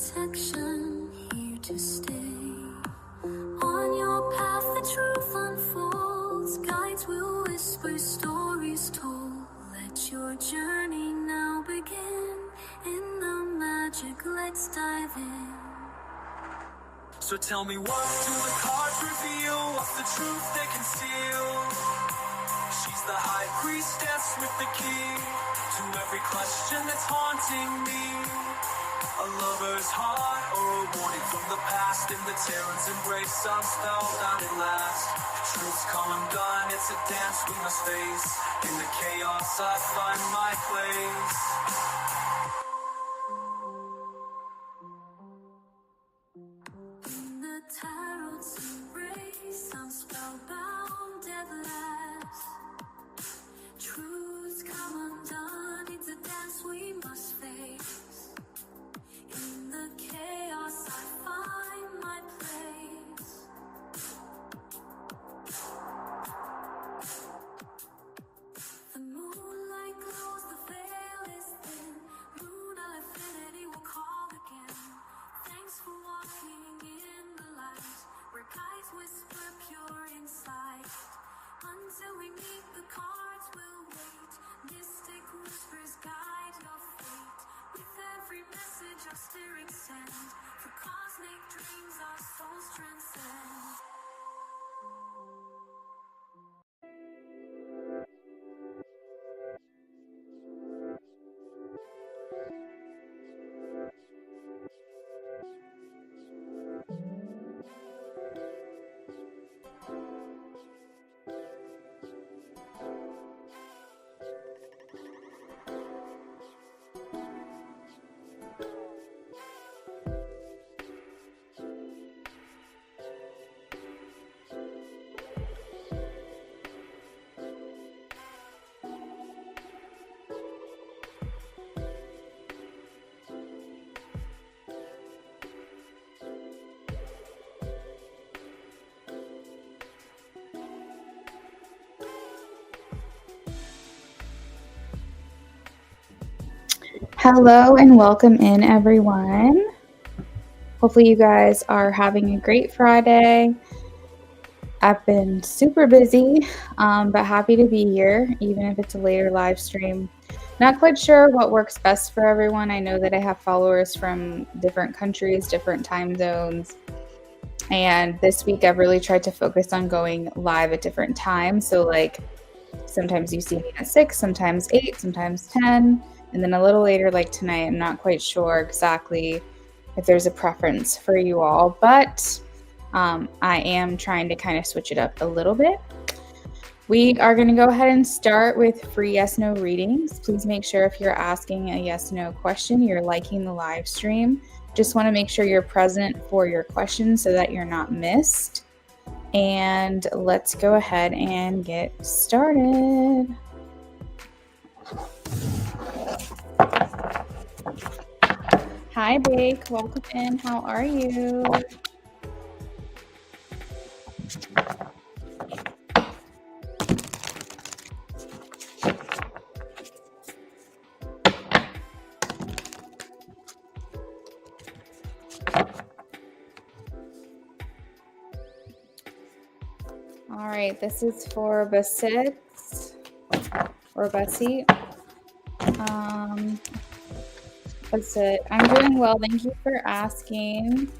protection, here to stay. On your path the truth unfolds, guides will whisper, stories told. Let your journey now begin, in the magic let's dive in. So tell me, what do the cards reveal? What's the truth they conceal? She's the high priestess with the key to every question that's haunting me. A lover's heart or a warning from the past. In the Terran's embrace, I'm spellbound at last. Truth's come undone, it's a dance we must face. In the chaos I find my place. In the tarot's embrace, I'm spellbound at last. Truth's come undone, it's a dance we must face. In the chaos I find my place. The moonlight glows, the veil is thin. Lunar affinity will call again. Thanks for walking in the light, where guides whisper pure insight. Until we meet, the cards will wait. Mystic whispers guide your fate. With every message our spirits send, for cosmic dreams our souls transcend. Hello and welcome in, everyone. Hopefully you guys are having a great Friday. I've been super busy, but happy to be here, even if it's a later live stream. Not quite sure what works best for everyone. I know that I have followers from different countries, different time zones. And this week I've really tried to focus on going live at different times. So like sometimes you see me at 6, sometimes 8, sometimes 10. And then a little later, like tonight, I'm not quite sure exactly if there's a preference for you all, but I am trying to kind of switch it up a little bit. We are going to go ahead and start with free yes-no readings. Please make sure if you're asking a yes-no question, you're liking the live stream. Just want to make sure you're present for your questions so that you're not missed. And let's go ahead and get started. Hi, Bake. Welcome in. How are you? All right, this is for Basit or Bessie. Basit, I'm doing well. Thank you for asking.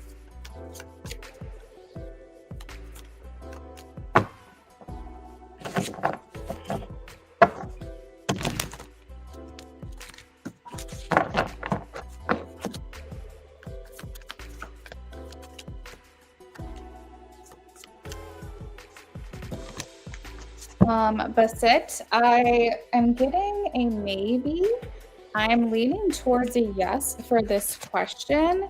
Basit, I am getting a maybe. I'm leaning towards a yes for this question,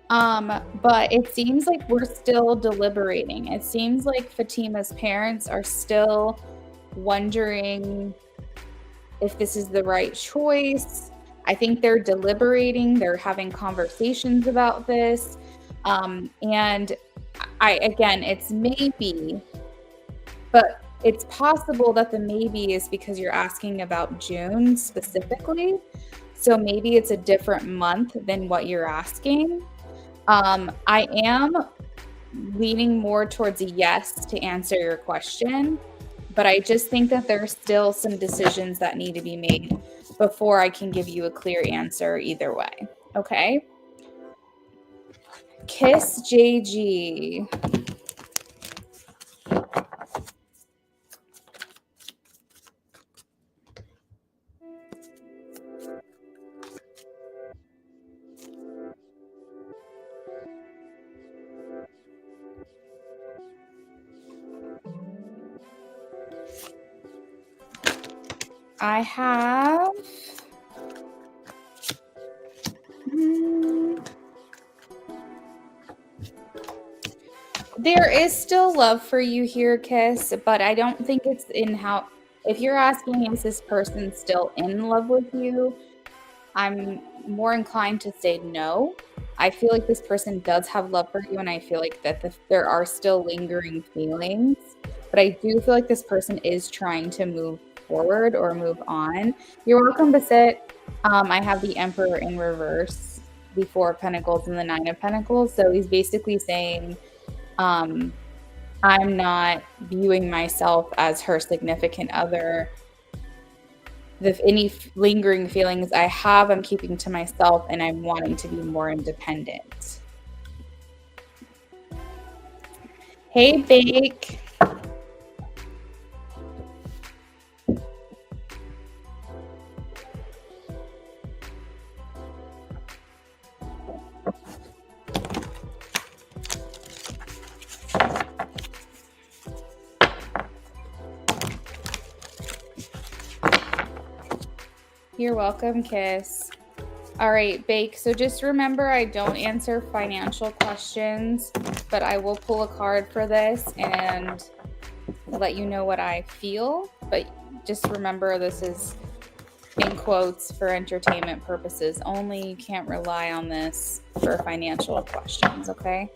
but it seems like we're still deliberating. It seems like Fatima's parents are still wondering if this is the right choice. I think they're deliberating. They're having conversations about this. And again, it's maybe, but it's possible that the maybe is because you're asking about June specifically. So maybe it's a different month than what you're asking. I am leaning more towards a yes to answer your question, but I just think that there's still some decisions that need to be made before I can give you a clear answer either way. Okay? Kiss JG. I have there is still love for you here, Kiss, but I don't think it's in how if you're asking is this person still in love with you, I'm more inclined to say no. I feel like this person does have love for you, and I feel like that there are still lingering feelings. But I do feel like this person is trying to move forward or move on. You're welcome to sit. I have the Emperor in reverse, the Four of Pentacles, and the Nine of Pentacles. So he's basically saying, I'm not viewing myself as her significant other. Any lingering feelings I have, I'm keeping to myself, and I'm wanting to be more independent. Hey, Bake. You're welcome, Kiss. All right, Bake. So just remember, I don't answer financial questions, but I will pull a card for this and let you know what I feel. But just remember, this is in quotes for entertainment purposes only. You can't rely on this for financial questions, okay?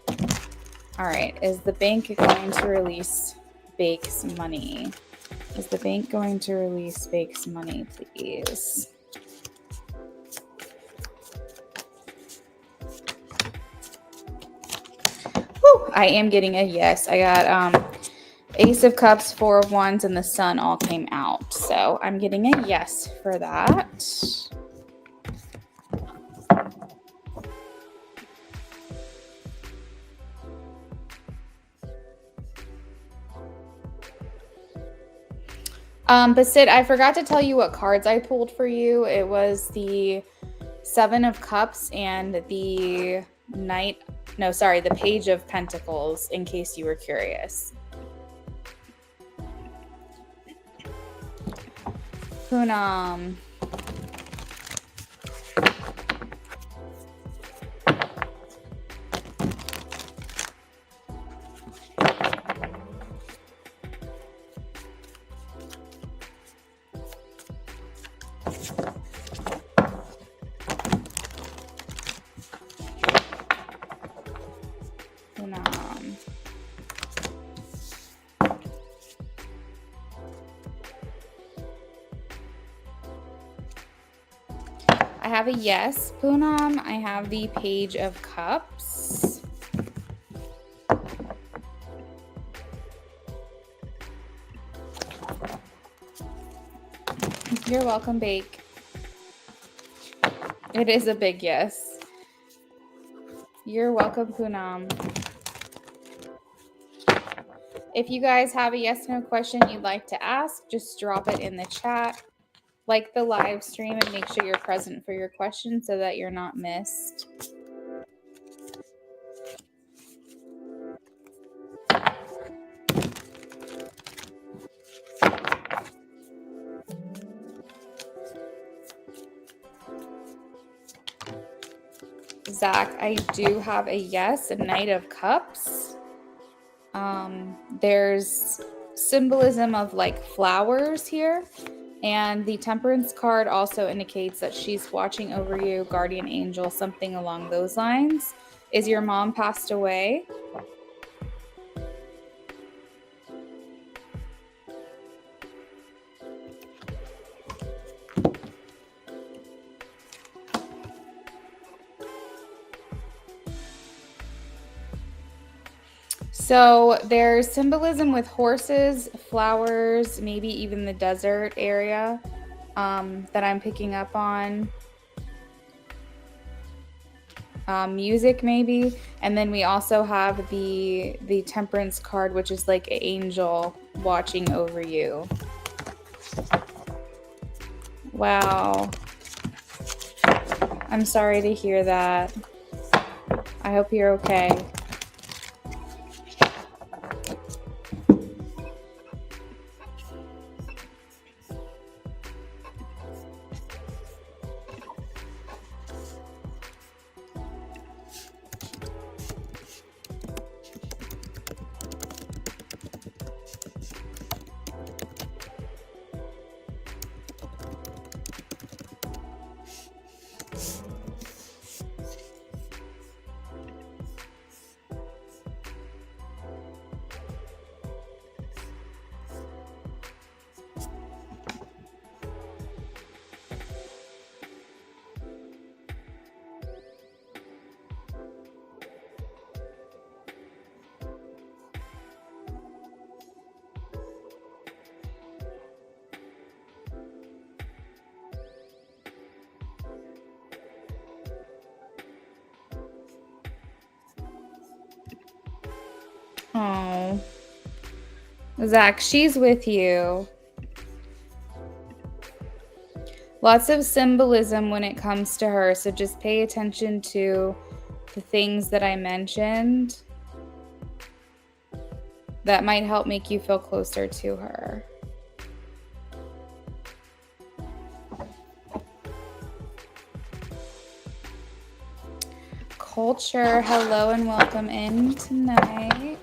All right. Is the bank going to release Bake's money? Is the bank going to release Bake's money, please? Whew, I am getting a yes. I got Ace of Cups, Four of Wands, and the Sun all came out. So I'm getting a yes for that. Basit, I forgot to tell you what cards I pulled for you. It was the Seven of Cups and the the Page of Pentacles, in case you were curious. Poonam. I have a yes, Poonam. I have the Page of Cups. You're welcome, Bake. It is a big yes. You're welcome, Poonam. If you guys have a yes/no question you'd like to ask, just drop it in the chat. Like the live stream and make sure you're present for your question so that you're not missed. Zach, I do have a yes, a Knight of Cups. There's symbolism of like flowers here. And the Temperance card also indicates that she's watching over you, guardian angel, something along those lines. Is your mom passed away? So there's symbolism with horses, flowers, maybe even the desert area that I'm picking up on. Music maybe, and then we also have the temperance card, which is like an angel watching over you. Wow. I'm sorry to hear that. I hope you're okay. Oh, Zach, she's with you. Lots of symbolism when it comes to her, so just pay attention to the things that I mentioned that might help make you feel closer to her. Culture, hello and welcome in tonight.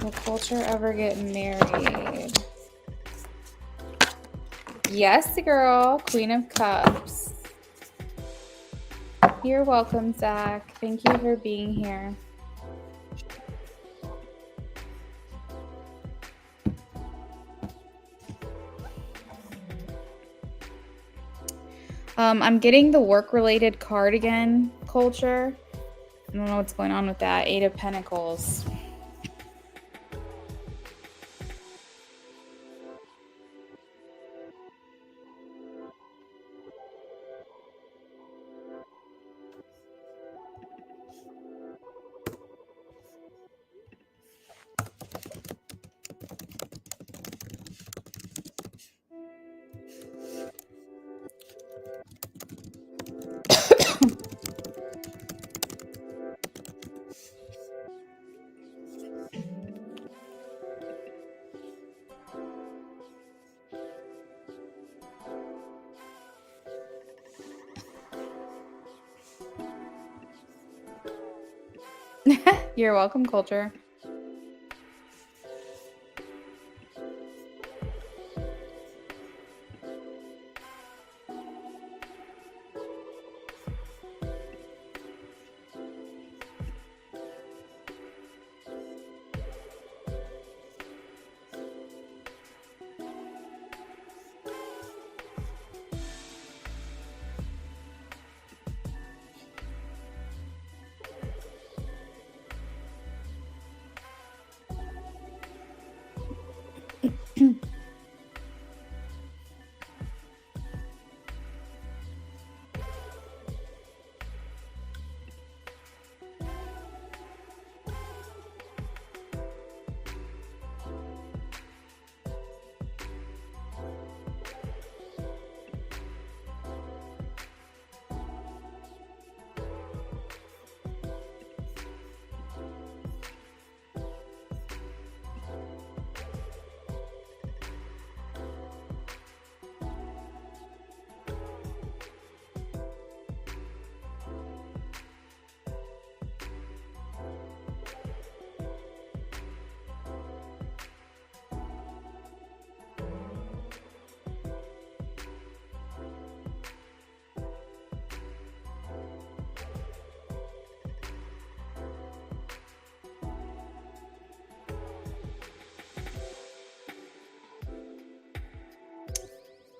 Will Culture ever get married? Yes, girl. Queen of Cups. You're welcome, Zach. Thank you for being here. I'm getting the work-related card again, Culture. I don't know what's going on with that. 8 of Pentacles. You're welcome, Culture.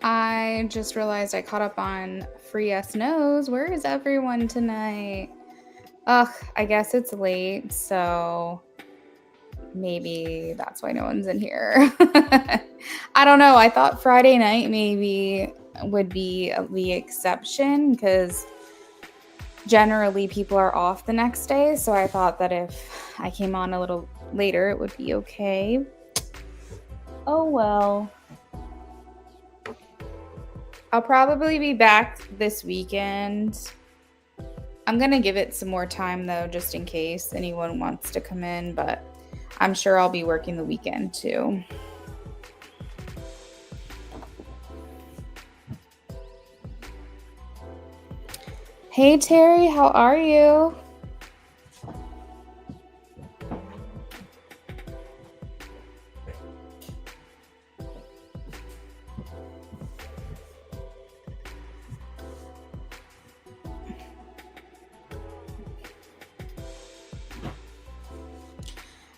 I just realized I caught up on Free Yes No's. Where is everyone tonight? Ugh, I guess it's late, so maybe that's why no one's in here. I don't know. I thought Friday night maybe would be the exception because generally people are off the next day. So I thought that if I came on a little later, it would be okay. Oh well. I'll probably be back this weekend. I'm going to give it some more time though, just in case anyone wants to come in, but I'm sure I'll be working the weekend too. Hey Terry, how are you?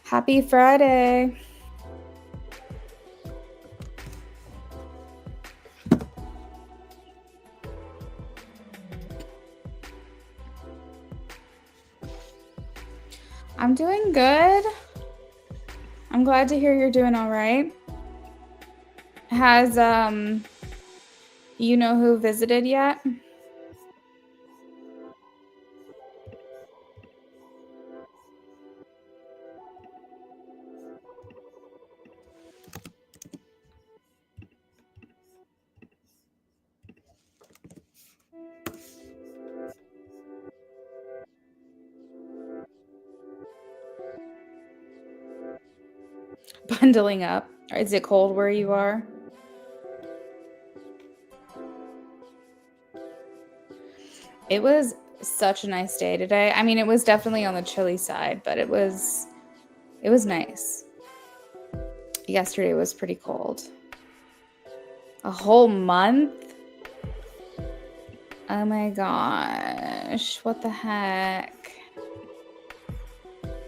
Happy Friday. I'm doing good. I'm glad to hear you're doing all right. Has you know who visited yet? Bundling up. Is it cold where you are? It was such a nice day today. I mean, it was definitely on the chilly side, but it was nice. Yesterday was pretty cold. A whole month? Oh my gosh. What the heck?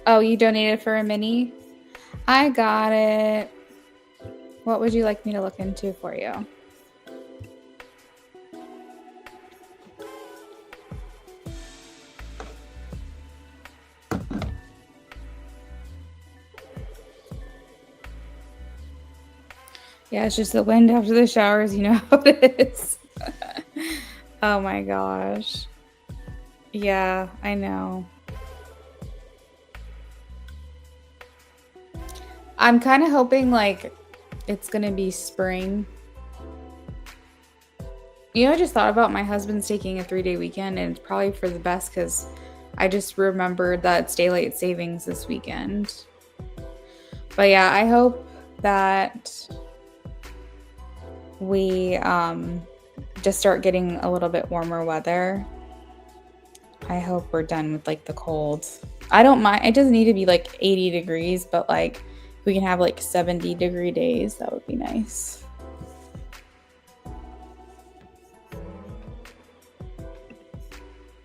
Oh, you donated for a mini? I got it. What would you like me to look into for you? Yeah, it's just the wind after the showers, you know how it is. Oh my gosh. Yeah, I know. I'm kind of hoping like it's gonna be spring. You know, I just thought about my husband's taking a 3-day weekend, and it's probably for the best because I just remembered that it's daylight savings this weekend. But yeah, I hope that we just start getting a little bit warmer weather. I hope we're done with like the cold. I don't mind. It doesn't need to be like 80 degrees, but like we can have like 70-degree days. That would be nice.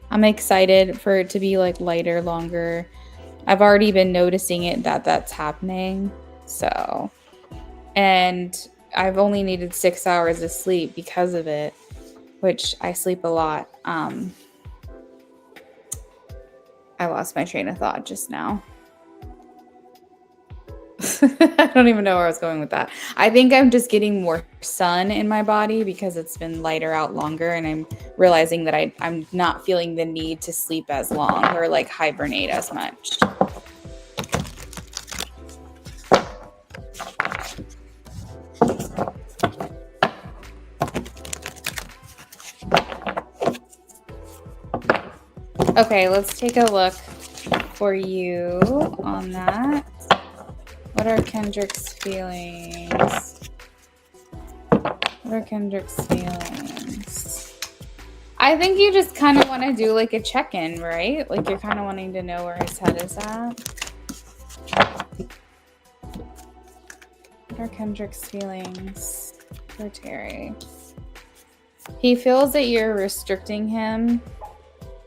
I'm excited for it to be like lighter, longer. I've already been noticing it that's happening. So, and I've only needed 6 hours of sleep because of it, which I sleep a lot. I lost my train of thought just now. I don't even know where I was going with that. I think I'm just getting more sun in my body because it's been lighter out longer, and I'm realizing that I'm not feeling the need to sleep as long or like hibernate as much. Okay, let's take a look for you on that. What are Kendrick's feelings? What are Kendrick's feelings? I think you just kind of want to do like a check-in, right? Like you're kind of wanting to know where his head is at. What are Kendrick's feelings for Terry? He feels that you're restricting him.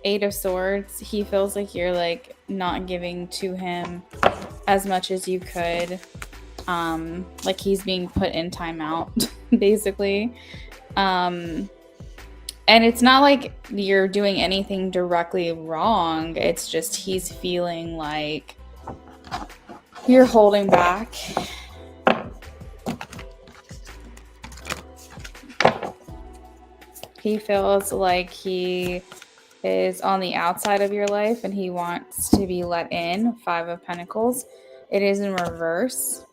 8 of Swords. He feels like you're like not giving to him as much as you could. like he's being put in timeout, basically. And it's not like you're doing anything directly wrong. It's just he's feeling like you're holding back. He feels like he is on the outside of your life and he wants to be let in. 5 of Pentacles. It is in reverse.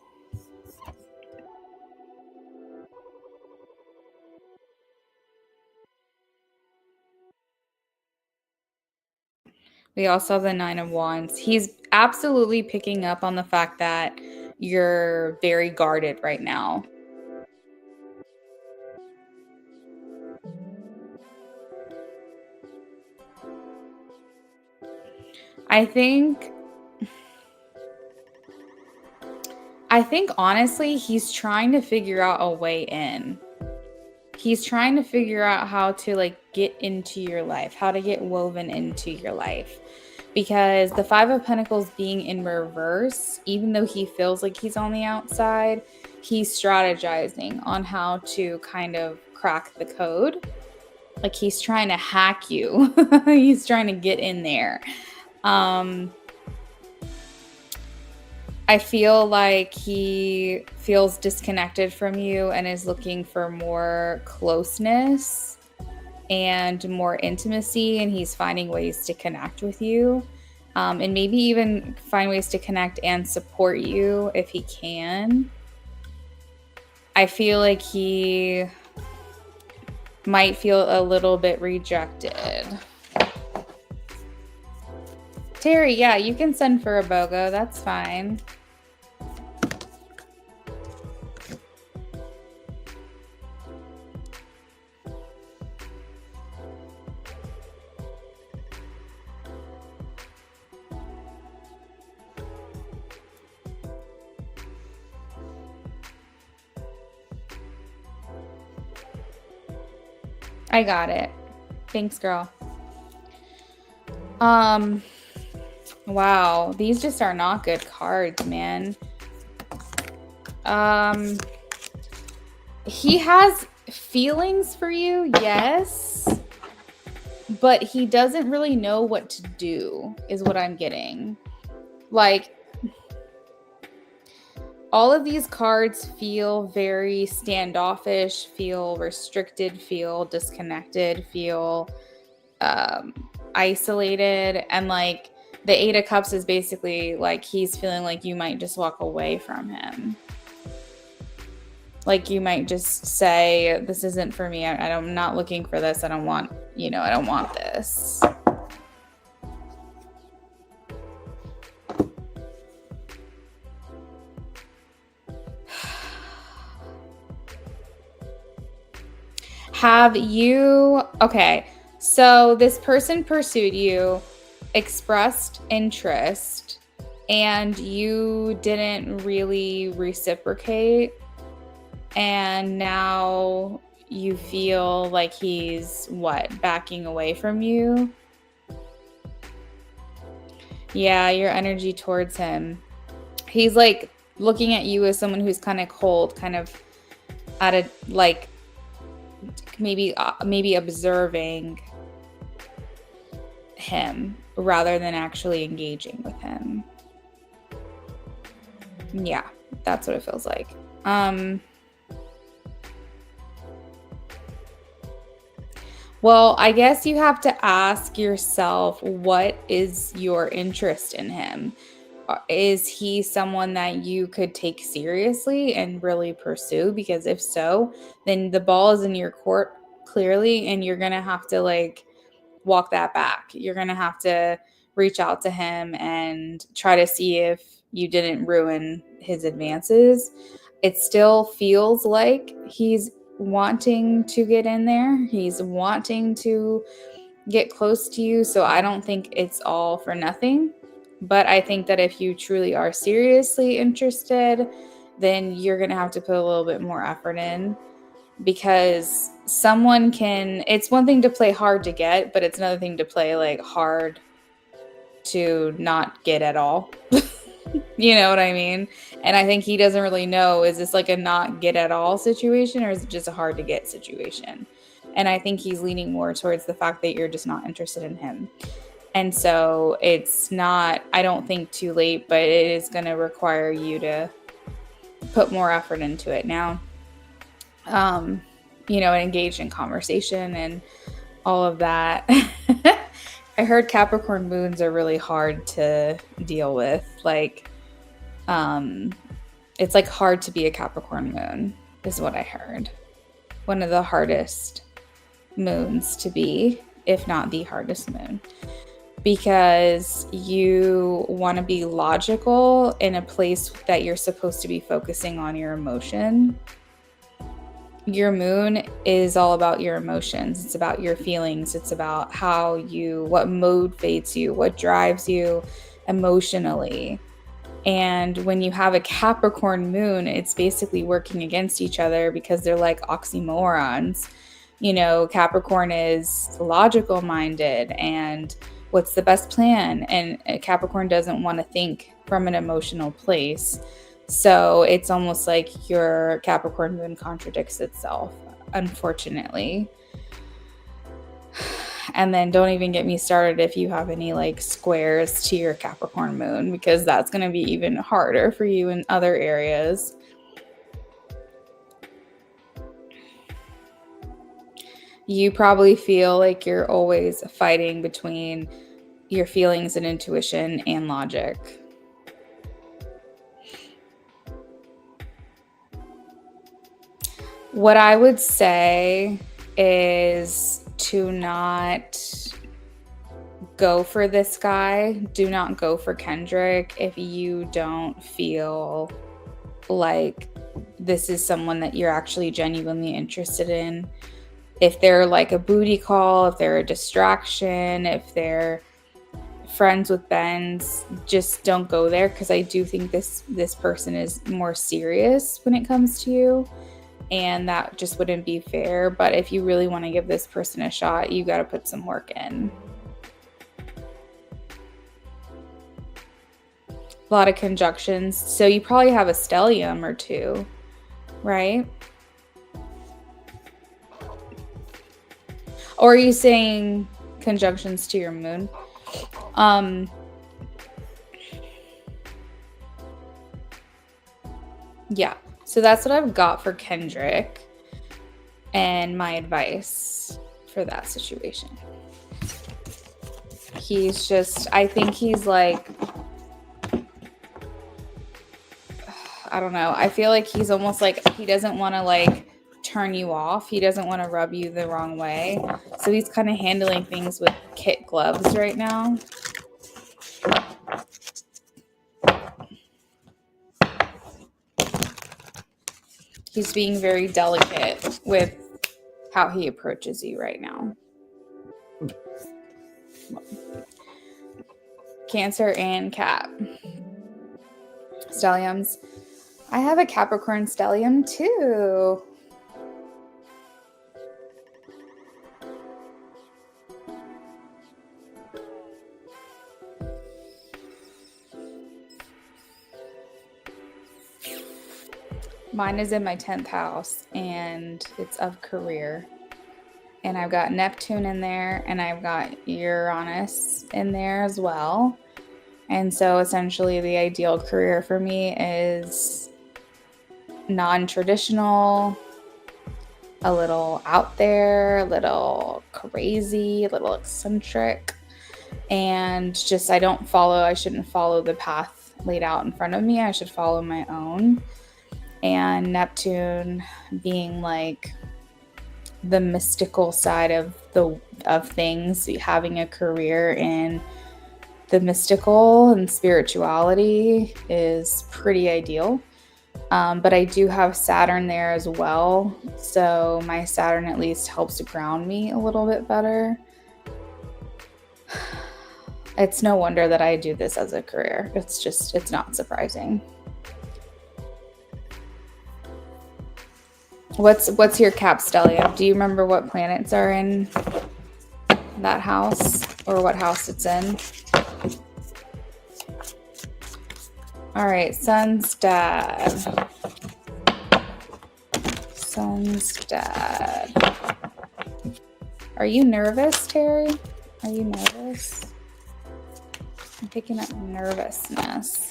We also have the 9 of Wands. He's absolutely picking up on the fact that you're very guarded right now. I think honestly, he's trying to figure out a way in. He's trying to figure out how to like get into your life, how to get woven into your life. Because the 5 of Pentacles being in reverse, even though he feels like he's on the outside, he's strategizing on how to kind of crack the code. Like he's trying to hack you. He's trying to get in there. I feel like he feels disconnected from you and is looking for more closeness and more intimacy, and he's finding ways to connect with you, and maybe even find ways to connect and support you if he can. I feel like he might feel a little bit rejected. Terry, yeah, you can send for a BOGO. That's fine. I got it. Thanks, girl. Wow, these just are not good cards, man. He has feelings for you, yes, but he doesn't really know what to do, is what I'm getting. Like, all of these cards feel very standoffish, feel restricted, feel disconnected, feel isolated. And like the 8 of Cups is basically like he's feeling like you might just walk away from him. Like you might just say, this isn't for me. I'm not looking for this. I don't want this. Have you, okay, so this person pursued you, expressed interest, and you didn't really reciprocate, and now you feel like he's, backing away from you? Yeah, your energy towards him. He's like looking at you as someone who's kind of cold, kind of at a, like, maybe observing him rather than actually engaging with him. Yeah, that's what it feels like. Well, I guess you have to ask yourself, what is your interest in him? Is he someone that you could take seriously and really pursue? Because if so, then the ball is in your court clearly, and you're going to have to like walk that back. You're going to have to reach out to him and try to see if you didn't ruin his advances. It still feels like he's wanting to get in there. He's wanting to get close to you. So I don't think it's all for nothing. But I think that if you truly are seriously interested, then you're going to have to put a little bit more effort in, because someone can, it's one thing to play hard to get, but it's another thing to play like hard to not get at all. You know what I mean? And I think he doesn't really know, is this like a not get at all situation, or is it just a hard to get situation? And I think he's leaning more towards the fact that you're just not interested in him. And so it's not, I don't think, too late, but it is going to require you to put more effort into it now. And engage in conversation and all of that. I heard Capricorn moons are really hard to deal with. Like, it's like hard to be a Capricorn moon, is what I heard. One of the hardest moons to be, if not the hardest moon, because you want to be logical in a place that you're supposed to be focusing on your emotion. Your moon is all about your emotions. It's about your feelings. It's about what motivates you, what drives you emotionally. And when you have a Capricorn moon, it's basically working against each other because they're like oxymorons. Capricorn is logical minded and what's the best plan? And Capricorn doesn't want to think from an emotional place. So it's almost like your Capricorn moon contradicts itself, unfortunately. And then don't even get me started if you have any like squares to your Capricorn moon, because that's going to be even harder for you in other areas. You probably feel like you're always fighting between your feelings and intuition and logic. What I would say is to not go for this guy. Do not go for Kendrick if you don't feel like this is someone that you're actually genuinely interested in. If they're like a booty call, if they're a distraction, if they're friends with Ben's, just don't go there, because I do think this person is more serious when it comes to you. And that just wouldn't be fair. But if you really want to give this person a shot, you got to put some work in. A lot of conjunctions. So you probably have a stellium or two, right? Or are you saying conjunctions to your moon? Yeah. So that's what I've got for Kendrick and my advice for that situation. I think he's like, I don't know. I feel like he's almost like, he doesn't want to like turn you off. He doesn't want to rub you the wrong way. So he's kind of handling things with kid gloves right now. He's being very delicate with how he approaches you right now. Cancer and Cap. Stelliums. I have a Capricorn stellium too. Mine is in my 10th house, and it's of career. And I've got Neptune in there, and I've got Uranus in there as well. And so essentially the ideal career for me is non-traditional, a little out there, a little crazy, a little eccentric. And just I shouldn't follow the path laid out in front of me. I should follow my own. And Neptune being like the mystical side of things, having a career in the mystical and spirituality is pretty ideal. But I do have Saturn there as well, so my Saturn at least helps to ground me a little bit better. It's no wonder that I do this as a career. It's not surprising. What's your Cap stellium? Do you remember what planets are in that house, or what house it's in? All right, son's dad. Son's dad. Are you nervous, Terry? Are you nervous? I'm picking up nervousness.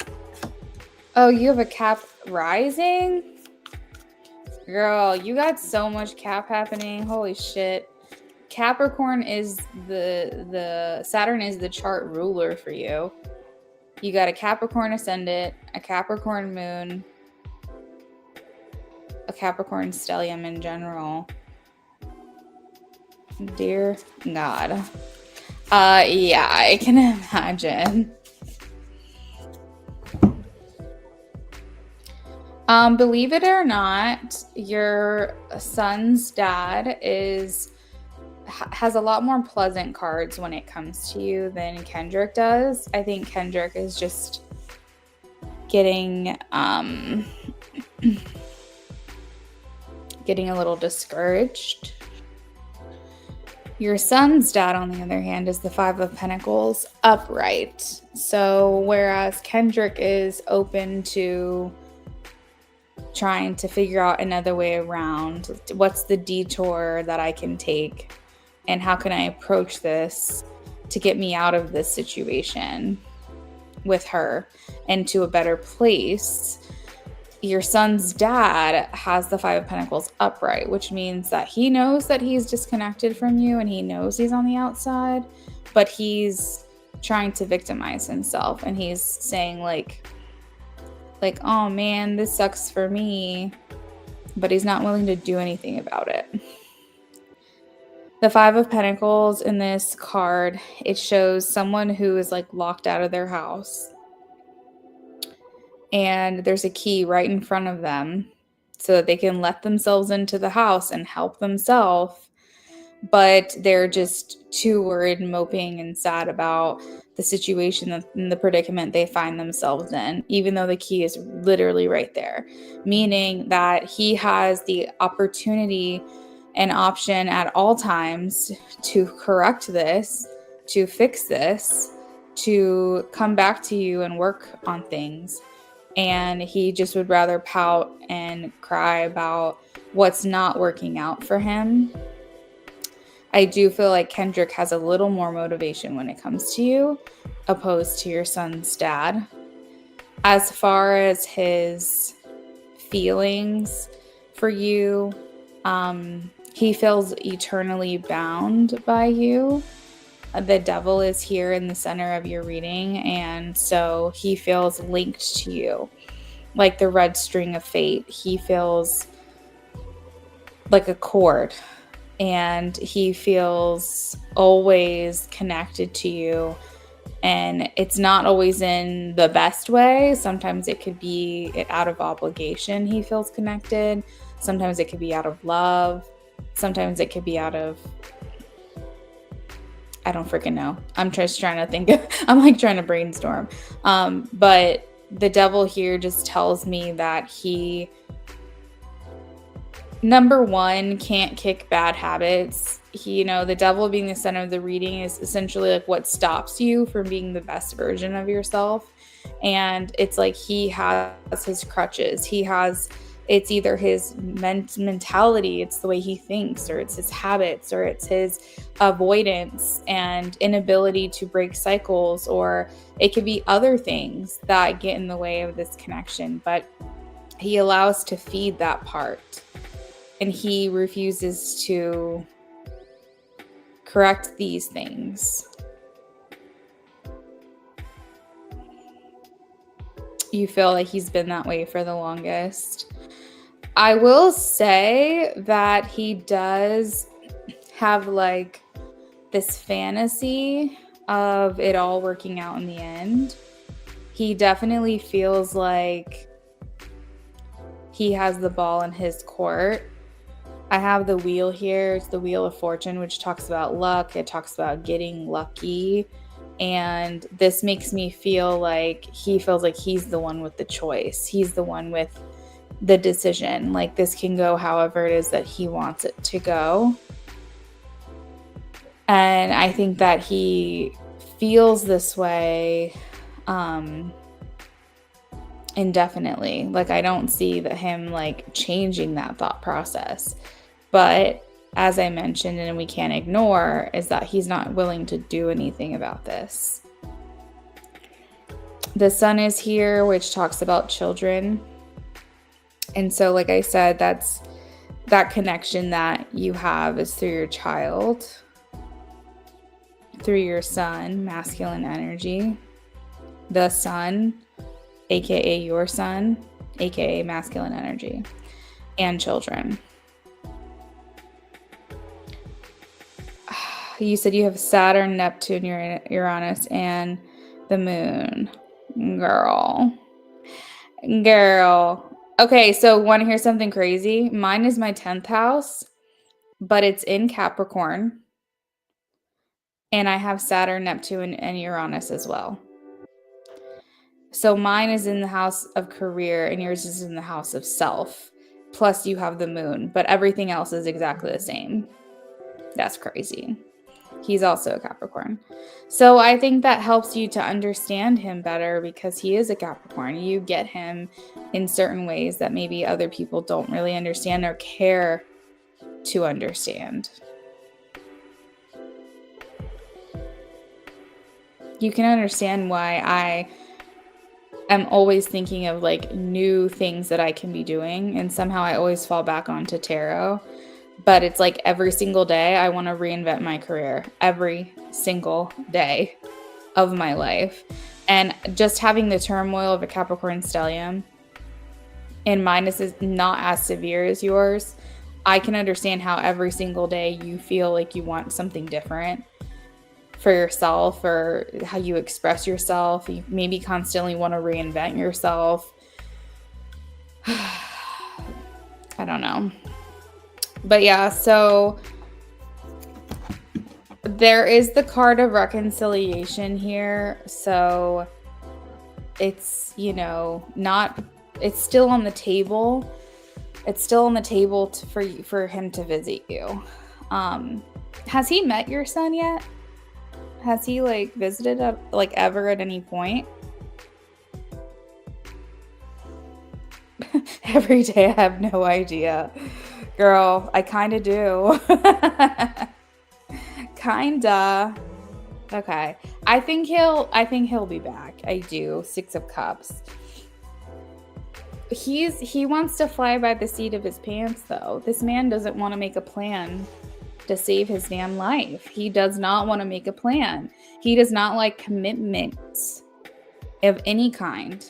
Oh, you have a Cap rising? Girl, you got so much Cap happening. Holy shit. Capricorn is the Saturn is the chart ruler for you. You got a Capricorn ascendant, a Capricorn moon, a Capricorn stellium in general. Dear God. Yeah, I can imagine. Believe it or not, your son's dad has a lot more pleasant cards when it comes to you than Kendrick does. I think Kendrick is just getting getting a little discouraged. Your son's dad, on the other hand, is the Five of Pentacles upright. So whereas Kendrick is open to trying to figure out another way around, what's the detour that I can take and how can I approach this to get me out of this situation with her and to a better place, your son's dad has the Five of Pentacles upright, which means that he knows that he's disconnected from you and he knows he's on the outside, but he's trying to victimize himself and he's saying like, oh man, this sucks for me, but he's not willing to do anything about it. The Five of Pentacles in this card, it shows someone who is like locked out of their house. And there's a key right in front of them so that they can let themselves into the house and help themselves. But they're just too worried and moping and sad about the situation and the predicament they find themselves in, even though the key is literally right there. Meaning that he has the opportunity and option at all times to correct this, to fix this, to come back to you and work on things. And he just would rather pout and cry about what's not working out for him. I do feel like Kendrick has a little more motivation when it comes to you, opposed to your son's dad. As far as his feelings for you, he feels eternally bound by you. The devil is here in the center of your reading, and so he feels linked to you, like the red string of fate. He feels like a cord, and he feels always connected to you, and it's not always in the best way. Sometimes it could be out of obligation. He feels connected. Sometimes it could be out of love. Sometimes it could be out of, I don't freaking know. I'm just trying to think. I'm like trying to brainstorm. But the devil here just tells me that he, number one, can't kick bad habits. He, the devil being the center of the reading is essentially like what stops you from being the best version of yourself. And it's like he has his crutches. It's either his mentality, it's the way he thinks, or it's his habits, or it's his avoidance and inability to break cycles, or it could be other things that get in the way of this connection. But he allows to feed that part, and he refuses to correct these things. You feel like he's been that way for the longest. I will say that he does have like this fantasy of it all working out in the end. He definitely feels like he has the ball in his court. I have the wheel here. It's the Wheel of Fortune, which talks about luck. It talks about getting lucky. And this makes me feel like he feels like he's the one with the choice. He's the one with the decision. Like this can go however it is that he wants it to go. And I think that he feels this way indefinitely. Like, I don't see that him like changing that thought process. But as I mentioned, and we can't ignore, is that he's not willing to do anything about this. The sun is here, which talks about children. And so, like I said, that's that connection that you have is through your child, through your son, masculine energy, the sun, aka your son, aka masculine energy, and children. You said you have Saturn, Neptune, Uranus, and the moon. Girl. Okay, so want to hear something crazy? Mine is my 10th house, but it's in Capricorn. And I have Saturn, Neptune, and Uranus as well. So mine is in the house of career, and yours is in the house of self. Plus, you have the moon, but everything else is exactly the same. That's crazy. He's also a Capricorn. So I think that helps you to understand him better because he is a Capricorn. You get him in certain ways that maybe other people don't really understand or care to understand. You can understand why I am always thinking of like new things that I can be doing, and somehow I always fall back onto tarot. But it's like every single day I want to reinvent my career, every single day of my life. And just having the turmoil of a Capricorn stellium, and mine is not as severe as yours, I can understand how every single day you feel like you want something different for yourself or how you express yourself. You maybe constantly want to reinvent yourself. I don't know. But yeah, so there is the card of reconciliation here. So it's, not, it's still on the table. It's still on the table for him to visit you. Has he met your son yet? Has he like visited ever at any point? Every day I have no idea. Girl, I kind of do. Kinda. Okay. I think he'll be back. I do. 6 of Cups. He wants to fly by the seat of his pants though. This man doesn't want to make a plan to save his damn life. He does not want to make a plan. He does not like commitments of any kind.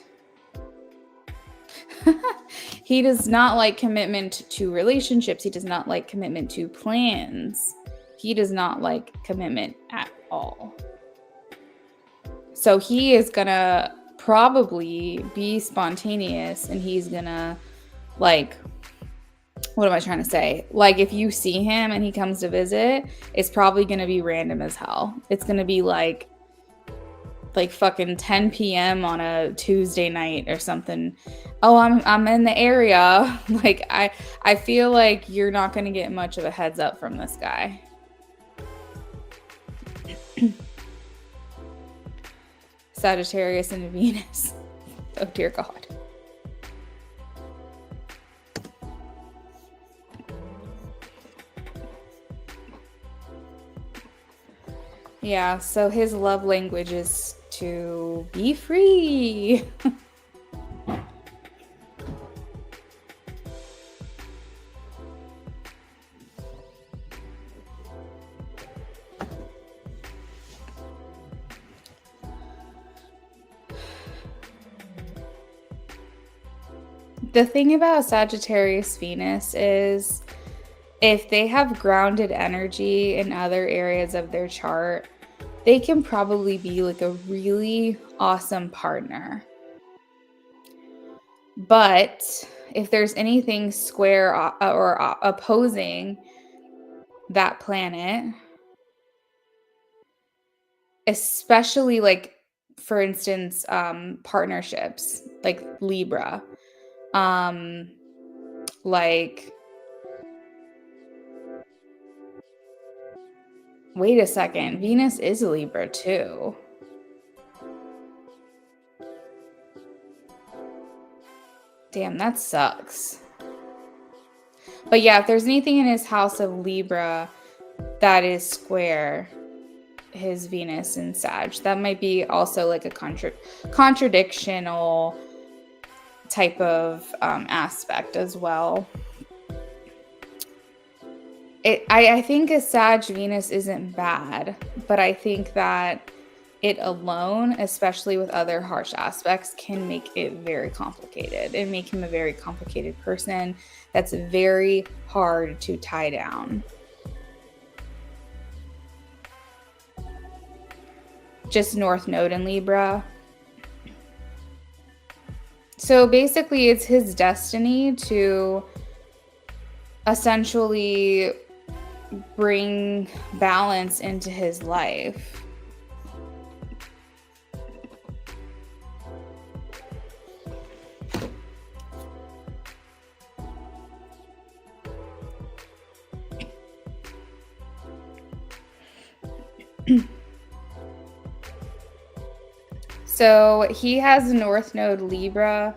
He does not like commitment to relationships. He does not like commitment to plans. He does not like commitment at all. So he is gonna probably be spontaneous, and he's gonna like, what am I trying to say? Like, if you see him and he comes to visit, it's probably gonna be random as hell. It's gonna be like fucking 10 p.m. on a Tuesday night or something. Oh, I'm in the area. Like, I feel like you're not gonna get much of a heads up from this guy. Sagittarius and Venus. Oh dear God. Yeah, so his love language is to be free. The thing about Sagittarius Venus is if they have grounded energy in other areas of their chart, they can probably be like a really awesome partner. But if there's anything square or opposing that planet, especially like, for instance, partnerships like Libra, like, wait a second, Venus is a Libra too. Damn, that sucks. But yeah, if there's anything in his house of Libra that is square, his Venus and Sag, that might be also like a contradictional type of aspect as well. I think a Sag Venus isn't bad, but I think that it alone, especially with other harsh aspects, can make it very complicated and make him a very complicated person that's very hard to tie down. Just North Node in Libra. So basically, it's his destiny to essentially bring balance into his life. So he has North Node Libra,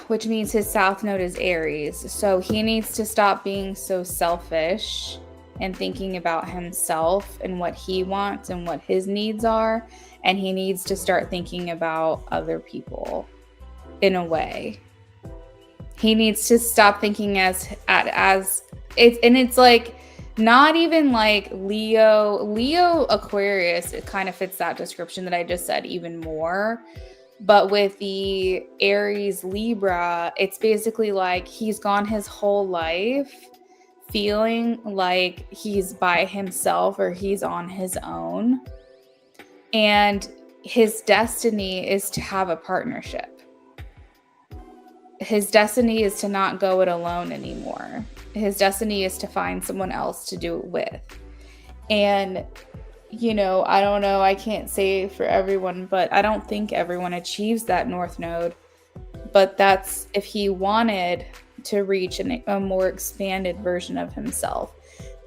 which means his South Node is Aries. So he needs to stop being so selfish and thinking about himself and what he wants and what his needs are. And he needs to start thinking about other people in a way. He needs to stop thinking as it's, and it's like, not even like Leo Aquarius, it kind of fits that description that I just said even more. But with the Aries Libra, it's basically like he's gone his whole life feeling like he's by himself or he's on his own. And his destiny is to have a partnership. His destiny is to not go it alone anymore. His destiny is to find someone else to do it with. And, you know, I don't know, I can't say for everyone, but I don't think everyone achieves that North Node. But that's if he wanted to reach a more expanded version of himself,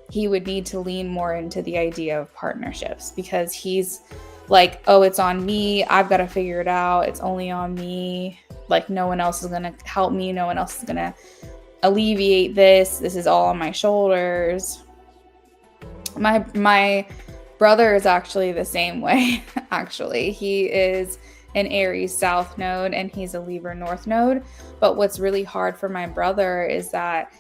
he would need to lean more into the idea of partnerships, because he's like, oh, it's on me. I've got to figure it out. It's only on me. Like, no one else is going to help me. No one else is going to alleviate this. This is all on my shoulders. My brother is actually the same way. Actually, he is an Aries South Node and he's a Libra North Node. But what's really hard for my brother is that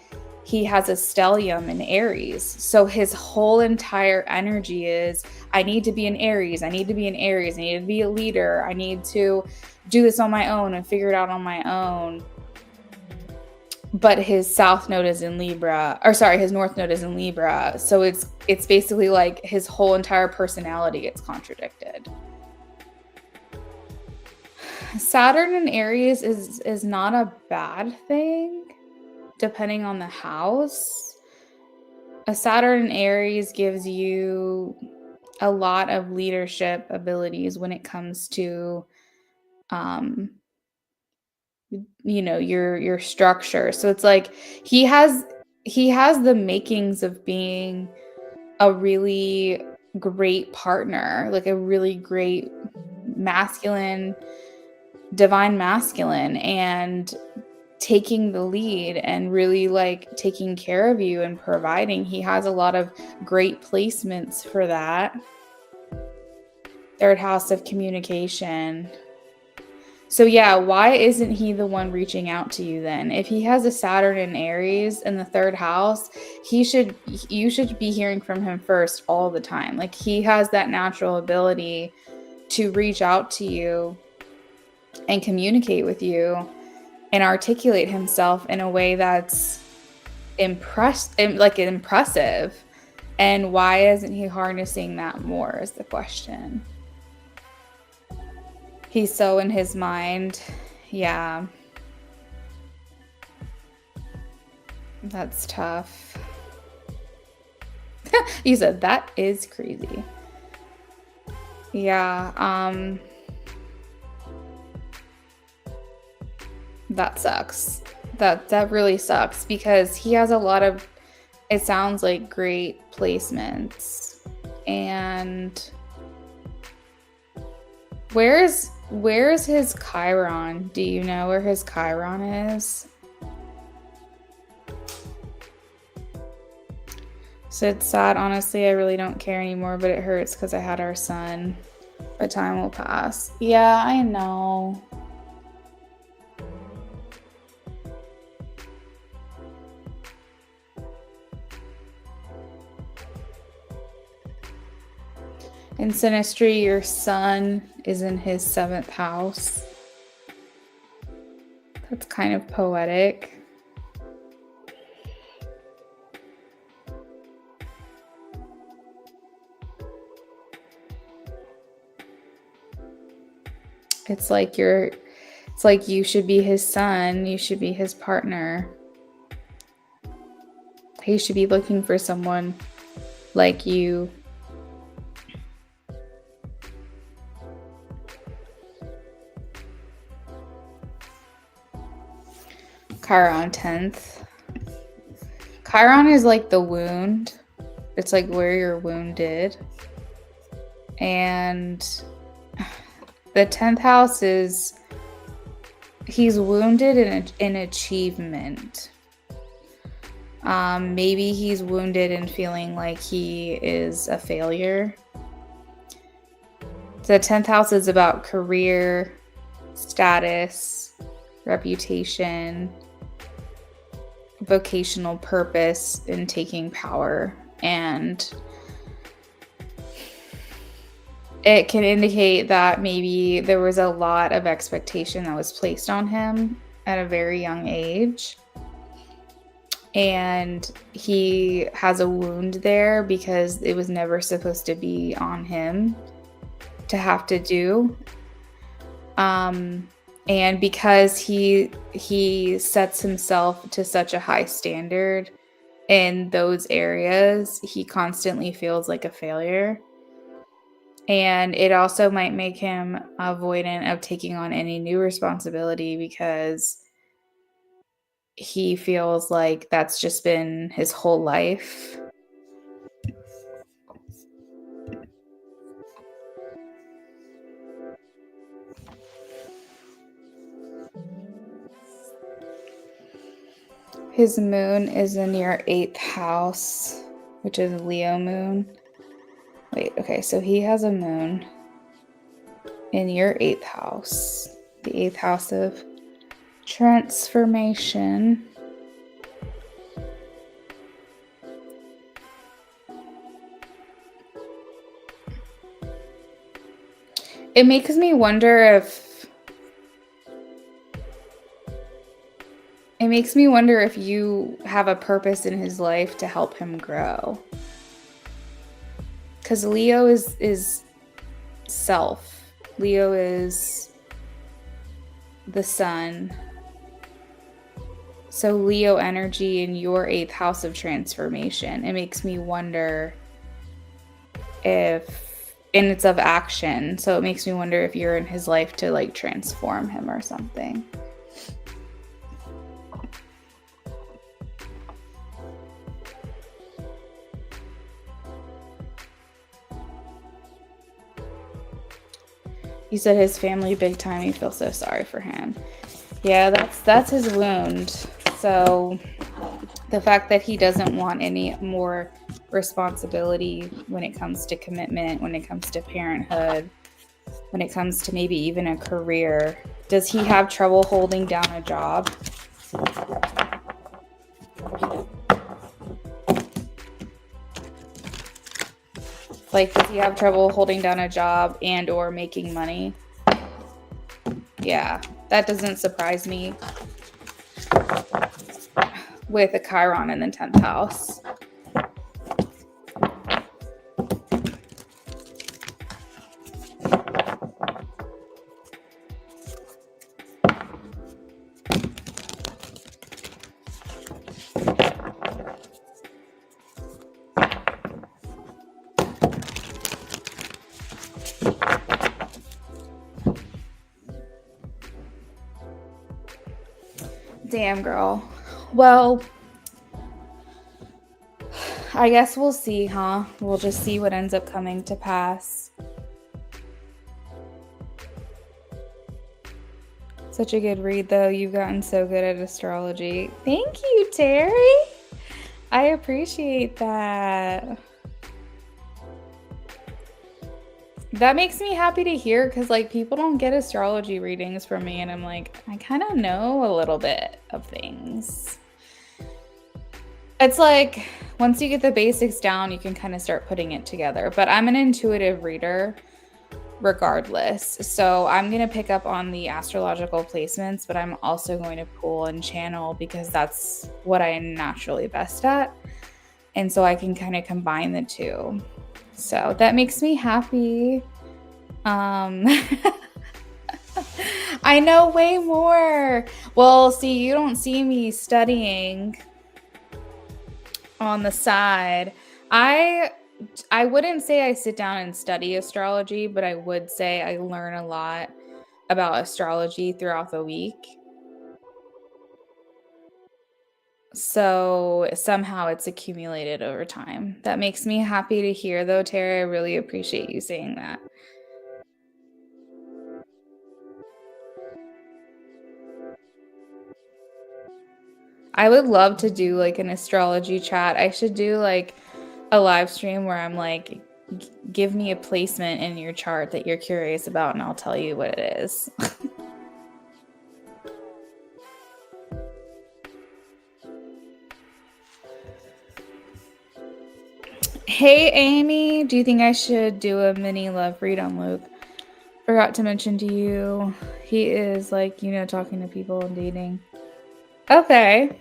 he has a stellium in Aries. So his whole entire energy is, I need to be an Aries. I need to be an Aries. I need to be a leader. I need to do this on my own and figure it out on my own. But his South Node is in Libra, or sorry, his North Node is in Libra. So it's basically like his whole entire personality gets contradicted. Saturn in Aries is not a bad thing, depending on the house. A Saturn in Aries gives you a lot of leadership abilities when it comes to you know, your structure. So it's like he has the makings of being a really great partner, like a really great masculine, divine masculine, and taking the lead and really like taking care of you and providing. He has a lot of great placements for that. Third house of communication. So yeah, why isn't he the one reaching out to you then? If he has a Saturn in Aries in the third house, you should be hearing from him first all the time. Like, he has that natural ability to reach out to you and communicate with you and articulate himself in a way that's impressive. And why isn't he harnessing that more is the question. He's so in his mind. Yeah. That's tough. You said that is crazy. Yeah. That sucks. That really sucks, because he has a lot of, it sounds like, great placements. And where's Where's his Chiron? Do you know where his Chiron is? So it's sad, honestly. I really don't care anymore, but it hurts because I had our son. But time will pass. Yeah, I know. In Sinistry, your sun is in his 7th house. That's kind of poetic. It's like you should be his son, you should be his partner. He should be looking for someone like you. Chiron 10th. Chiron is like the wound. It's like where you're wounded. And the 10th house is he's wounded in achievement. Maybe he's wounded in feeling like he is a failure. The 10th house is about career, status, reputation, vocational purpose, and taking power. And it can indicate that maybe there was a lot of expectation that was placed on him at a very young age. And he has a wound there because it was never supposed to be on him to have to do. And because he sets himself to such a high standard in those areas, he constantly feels like a failure. And it also might make him avoidant of taking on any new responsibility because he feels like that's just been his whole life. His moon is in your 8th house, which is Leo moon. Wait, okay, so he has a moon in your 8th house, the 8th house of transformation. It makes me wonder if you have a purpose in his life to help him grow. Because Leo is self. Leo is the sun. So Leo energy in your 8th house of transformation. It makes me wonder and it's of action. So it makes me wonder if you're in his life to like transform him or something. You said his family big time. You feel so sorry for him. Yeah, that's his wound. So the fact that he doesn't want any more responsibility when it comes to commitment, when it comes to parenthood, when it comes to maybe even a career. Does he have trouble holding down a job? Like, does he have trouble holding down a job and or making money? Yeah, that doesn't surprise me with a Chiron in the 10th house. Damn, girl. Well, I guess we'll see, huh? We'll just see what ends up coming to pass. Such a good read, though. You've gotten so good at astrology. Thank you, Terry. I appreciate that. That makes me happy to hear because, like, people don't get astrology readings from me, and I'm like, I kind of know a little bit of things. It's like, once you get the basics down, you can kind of start putting it together. But I'm an intuitive reader regardless. So I'm going to pick up on the astrological placements, but I'm also going to pull and channel because that's what I am naturally best at. And so I can kind of combine the two. So that makes me happy. I know way more. Well, see, you don't see me studying on the side. I wouldn't say I sit down and study astrology, but I would say I learn a lot about astrology throughout the week. So somehow it's accumulated over time. That makes me happy to hear, though, Tara. I really appreciate you saying that. I would love to do like an astrology chat. I should do like a live stream where I'm like, give me a placement in your chart that you're curious about and I'll tell you what it is. Hey, Amy, do you think I should do a mini love read on Luke? Forgot to mention to you, he is like, talking to people and dating. Okay.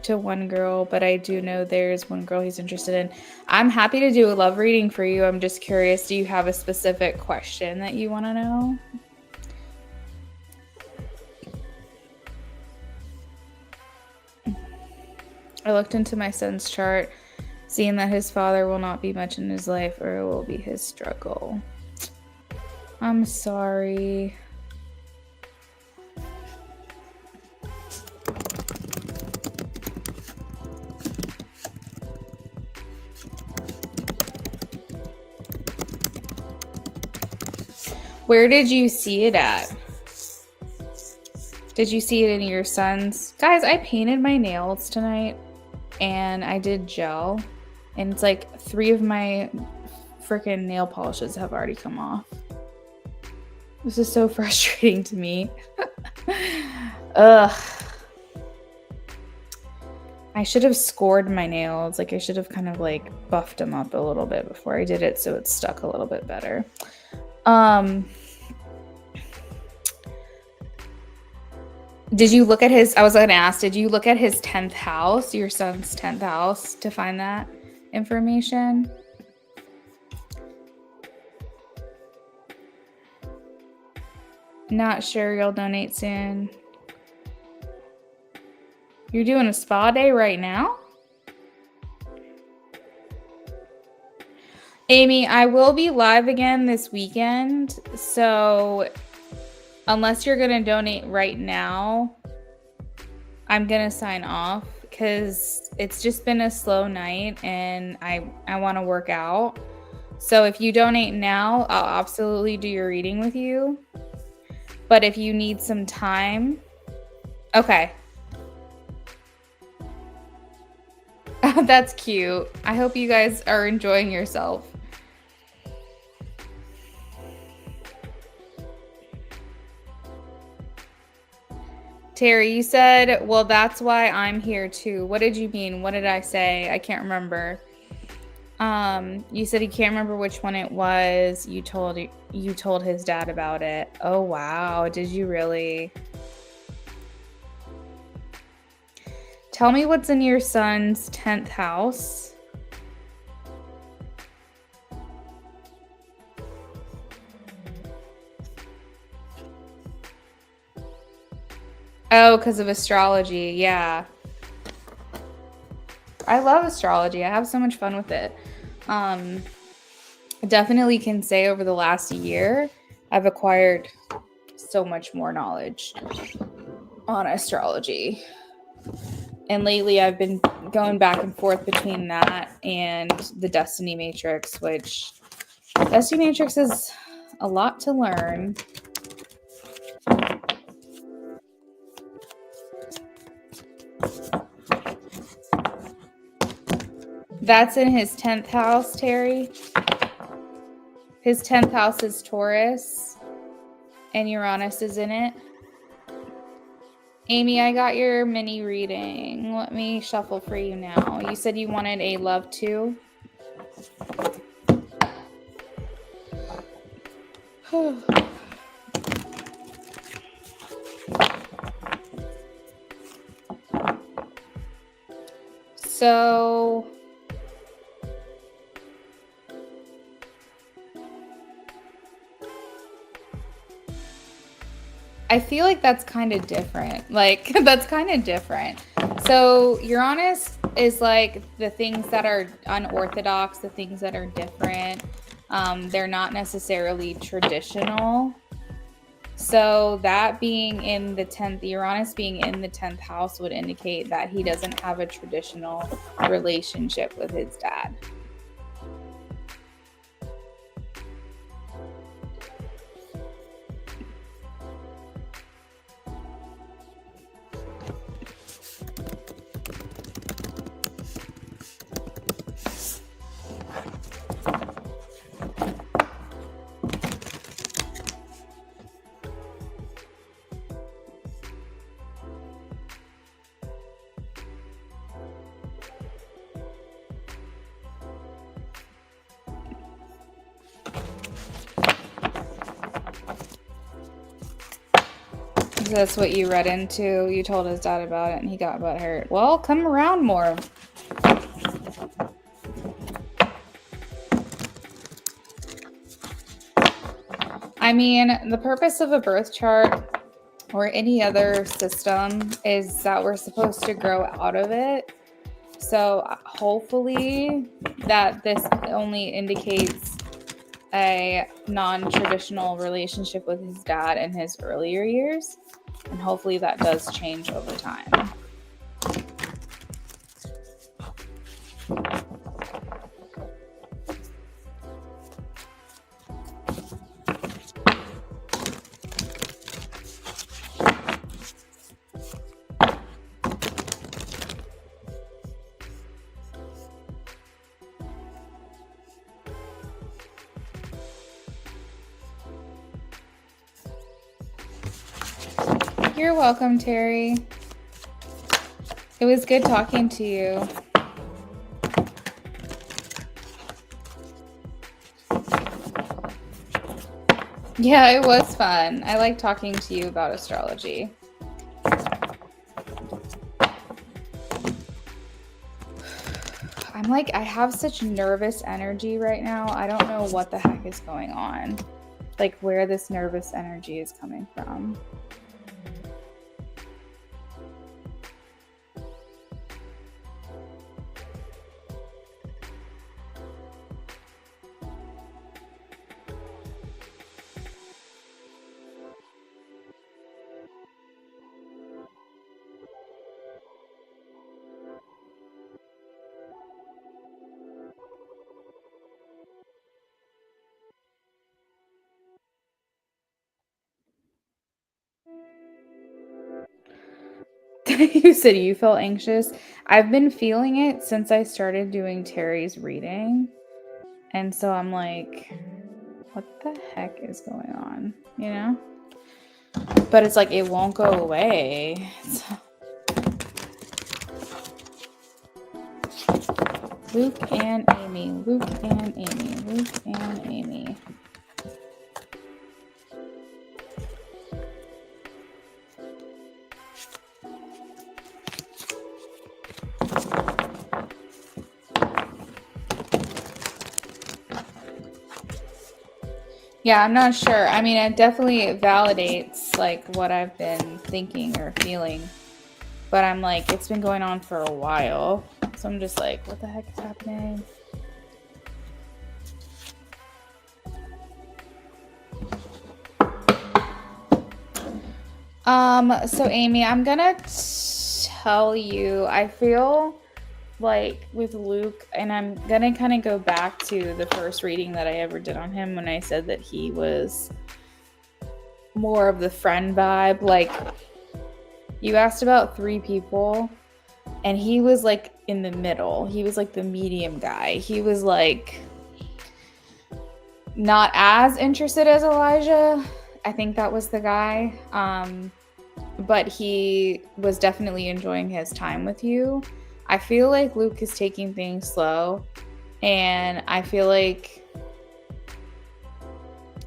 To one girl, but I do know there's one girl he's interested in. I'm happy to do a love reading for you. I'm just curious, do you have a specific question that you want to know? I looked into my son's chart, seeing that his father will not be much in his life or it will be his struggle. I'm sorry. Where did you see it at? Did you see it in your son's? Guys, I painted my nails tonight and I did gel. And it's like 3 of my freaking nail polishes have already come off. This is so frustrating to me. Ugh. I should have scored my nails. Like I should have kind of like buffed them up a little bit before I did it so it stuck a little bit better. Did you look at his, I was going to ask, did you look at his 10th house, your son's 10th house, to find that information? Not sure, you'll donate soon. You're doing a spa day right now? Amy, I will be live again this weekend, so unless you're going to donate right now, I'm going to sign off because it's just been a slow night and I want to work out. So if you donate now, I'll absolutely do your reading with you. But if you need some time, okay. That's cute. I hope you guys are enjoying yourself. Terry, you said, well, that's why I'm here too. What did you mean? What did I say? I can't remember. You said you can't remember which one it was. You told his dad about it. Oh, wow. Did you really? Tell me what's in your son's 10th house. Oh, because of astrology. Yeah. I love astrology. I have so much fun with it. I definitely can say over the last year, I've acquired so much more knowledge on astrology. And lately I've been going back and forth between that and the Destiny Matrix, which Destiny Matrix is a lot to learn. That's in his 10th house, Terry. His 10th house is Taurus, and Uranus is in it. Amy, I got your mini reading. Let me shuffle for you now. You said you wanted a love too. So I feel like that's kind of different. Like, that's kind of different. So Uranus is like the things that are unorthodox, the things that are different. They're not necessarily traditional. So that being in the 10th, Uranus being in the 10th house would indicate that he doesn't have a traditional relationship with his dad. That's what you read into. You told his dad about it and he got butthurt. Well, come around more. I mean, the purpose of a birth chart or any other system is that we're supposed to grow out of it. So hopefully that this only indicates a non-traditional relationship with his dad in his earlier years. And hopefully that does change over time. You're welcome, Terry. It was good talking to you. Yeah, it was fun. I like talking to you about astrology. I'm like, I have such nervous energy right now. I don't know what the heck is going on. Like, where this nervous energy is coming from. You said you felt anxious. I've been feeling it since I started doing Terry's reading. And so I'm like, what the heck is going on? You know? But it's like, it won't go away. Luke and Amy. Luke and Amy. Luke and Amy. Yeah, I'm not sure. I mean, it definitely validates like what I've been thinking or feeling. But I'm like, it's been going on for a while. So I'm just like, what the heck is happening? So Amy, I'm gonna tell you, I feel like with Luke, and I'm gonna kind of go back to the first reading that I ever did on him when I said that he was more of the friend vibe. Like, you asked about 3 people. And he was like in the middle. He was like the medium guy. He was like not as interested as Elijah. I think that was the guy. But he was definitely enjoying his time with you. I feel like Luke is taking things slow, and I feel like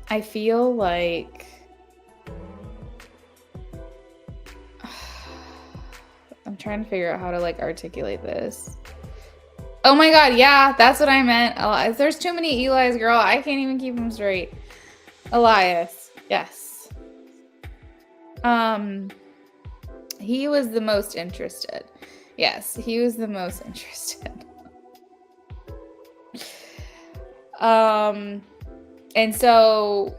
I'm trying to figure out how to like articulate this. Oh my God, yeah, that's what I meant. There's too many Eli's, girl. I can't even keep them straight. Elias, yes. He was the most interested. Yes, he was the most interested. And so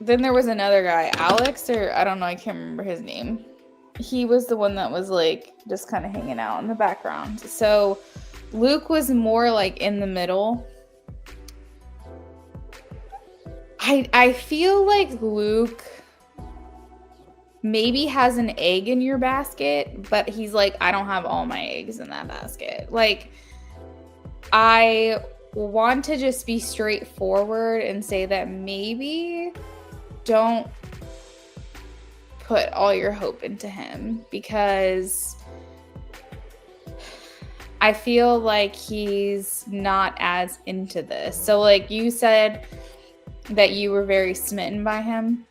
then there was another guy, Alex, or I don't know, I can't remember his name. He was the one that was like just kind of hanging out in the background. So Luke was more like in the middle. I feel like Luke maybe has an egg in your basket, but he's like, I don't have all my eggs in that basket. Like, I want to just be straightforward and say that maybe don't put all your hope into him, because I feel like he's not as into this. So like you said that you were very smitten by him.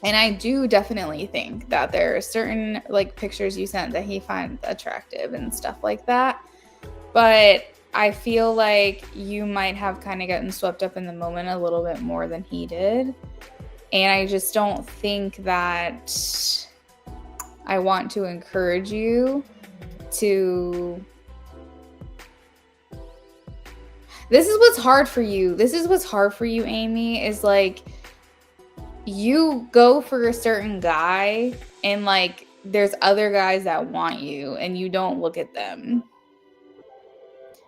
And I do definitely think that there are certain like pictures you sent that he finds attractive and stuff like that. But I feel like you might have kind of gotten swept up in the moment a little bit more than he did. And I just don't think that I want to encourage you to... This is what's hard for you. This is what's hard for you, Amy, is like you go for a certain guy and like there's other guys that want you and you don't look at them.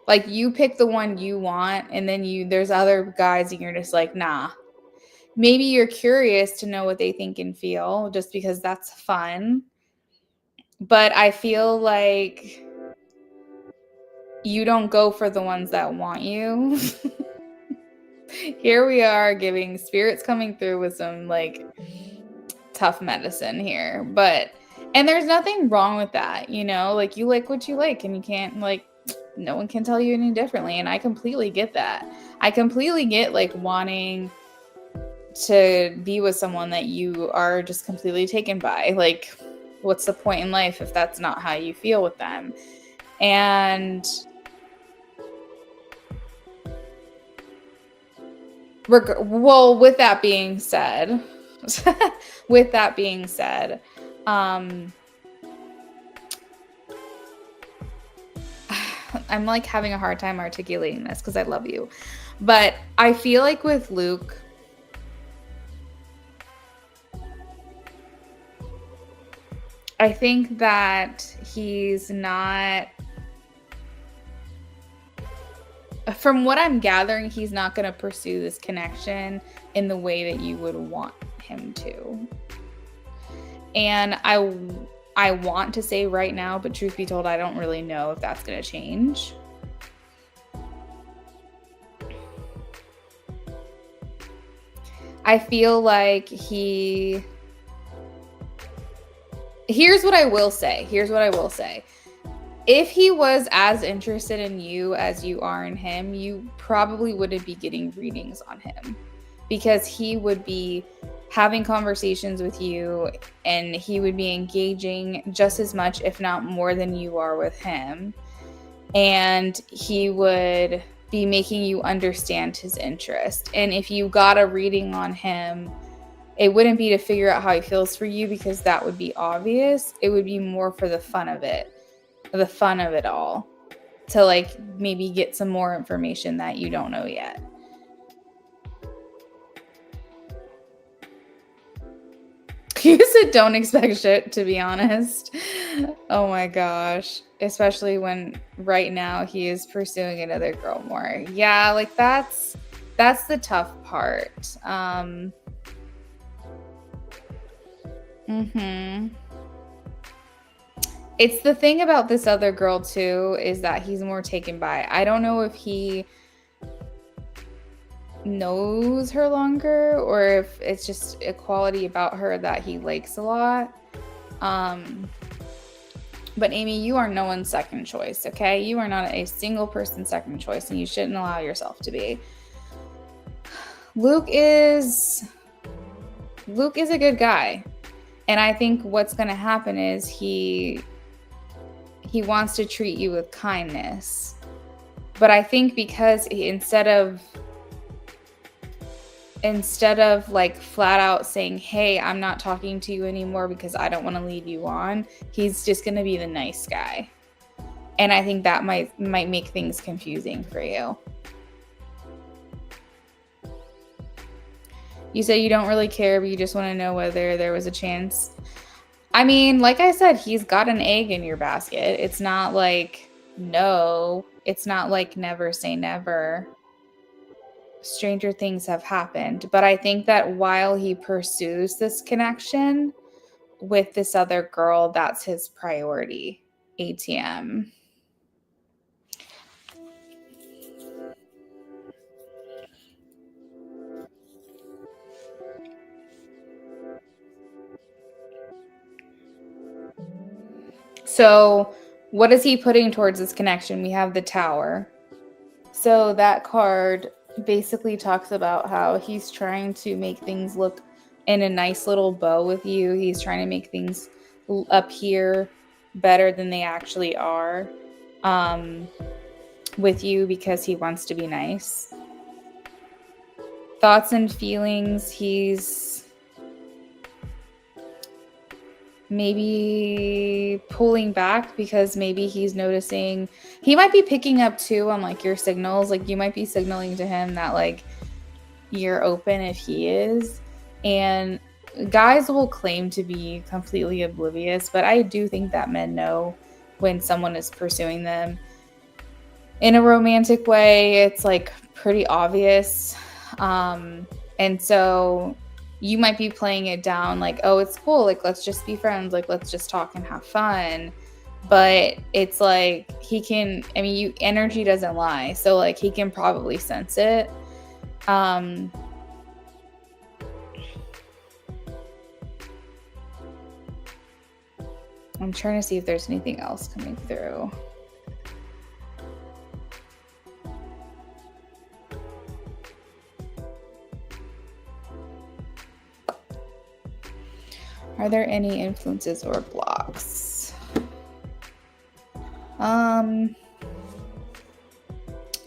Like you pick the one you want and then there's other guys and you're just like, nah. Maybe you're curious to know what they think and feel just because that's fun. But I feel like you don't go for the ones that want you. Here we are giving spirits coming through with some like tough medicine here. And there's nothing wrong with that, you know, like you like what you like and you can't like, no one can tell you any differently. And I completely get that. I completely get like wanting to be with someone that you are just completely taken by. Like, what's the point in life if that's not how you feel with them? And well, with that being said, I'm like having a hard time articulating this because I love you. But I feel like with Luke, I think that he's not, from what I'm gathering, he's not going to pursue this connection in the way that you would want him to. And I want to say right now, but truth be told, I don't really know if that's going to change. I feel like here's what I will say. If he was as interested in you as you are in him, you probably wouldn't be getting readings on him, because he would be having conversations with you and he would be engaging just as much, if not more, than you are with him. And he would be making you understand his interest. And if you got a reading on him, it wouldn't be to figure out how he feels for you, because that would be obvious. It would be more for the fun of it all, to like maybe get some more information that you don't know yet. You said don't expect shit, to be honest. Oh my gosh. Especially when right now he is pursuing another girl more. Yeah, like that's the tough part. It's the thing about this other girl too, is that he's more taken by. I don't know if he knows her longer or if it's just a quality about her that he likes a lot. But Amy, you are no one's second choice, okay? You are not a single person's second choice, and you shouldn't allow yourself to be. Luke is a good guy. And I think what's going to happen is he wants to treat you with kindness. But I think because instead of like flat out saying, hey, I'm not talking to you anymore because I don't want to lead you on, he's just going to be the nice guy. And I think that might make things confusing for you. You say you don't really care, but you just want to know whether there was a chance. I mean, like I said, he's got an egg in your basket. It's not like no. It's not like never say never. Stranger things have happened. But I think that while he pursues this connection with this other girl, that's his priority. ATM. So what is he putting towards this connection? We have the Tower. So that card basically talks about how he's trying to make things look in a nice little bow with you. He's trying to make things appear better than they actually are with you because he wants to be nice. Thoughts and feelings, he's maybe pulling back because maybe he's noticing, he might be picking up too on like your signals. Like you might be signaling to him that like you're open if he is. And guys will claim to be completely oblivious, but I do think that men know when someone is pursuing them in a romantic way. It's like pretty obvious. And so you might be playing it down like, oh, it's cool. Like, let's just be friends. Like, let's just talk and have fun. But it's like energy doesn't lie. So like he can probably sense it. I'm trying to see if there's anything else coming through. Are there any influences or blocks?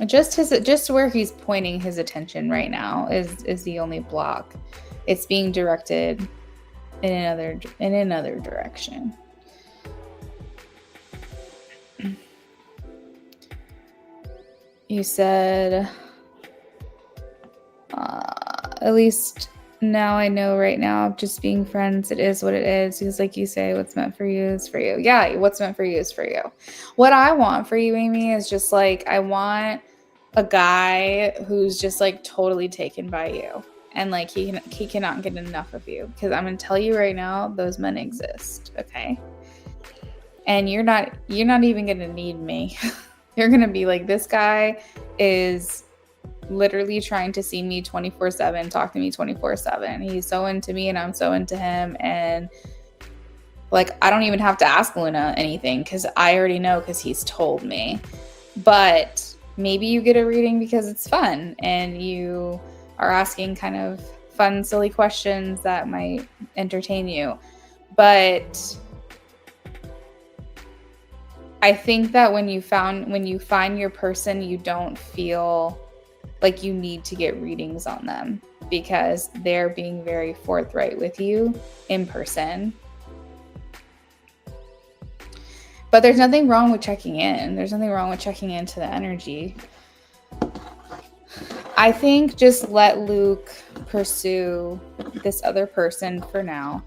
Just where he's pointing his attention right now is the only block. It's being directed in another direction. You said, at least now I know right now, just being friends, it is what it is. Because like you say, what's meant for you is for you. Yeah, what's meant for you is for you. What I want for you, Amy, is just like, I want a guy who's just like totally taken by you. And like he cannot get enough of you. Because I'm going to tell you right now, those men exist, okay? And you're not even going to need me. You're going to be like, this guy is literally trying to see me 24/7, talk to me 24/7. He's so into me and I'm so into him. And like, I don't even have to ask Luna anything because I already know because he's told me. But maybe you get a reading because it's fun and you are asking kind of fun, silly questions that might entertain you. But I think that when you find your person, you don't feel like you need to get readings on them because they're being very forthright with you in person. But there's nothing wrong with checking in. There's nothing wrong with checking into the energy. I think just let Luke pursue this other person for now.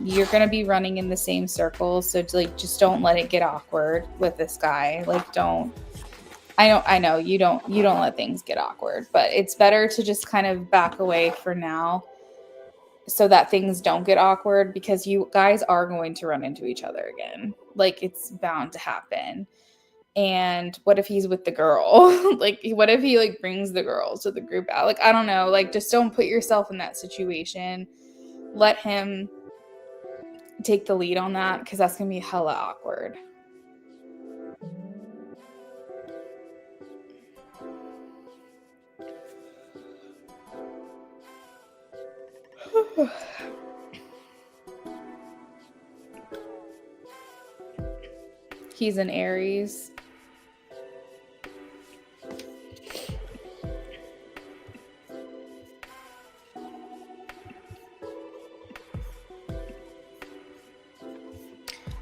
You're going to be running in the same circles. So like, just don't let it get awkward with this guy. Like, I know you don't let things get awkward, but it's better to just kind of back away for now so that things don't get awkward, because you guys are going to run into each other again. Like, it's bound to happen. And what if he's with the girl? Like, what if he like brings the girls to the group out? Like, I don't know. Like, just don't put yourself in that situation. Let him take the lead on that, because that's gonna be hella awkward. He's an Aries.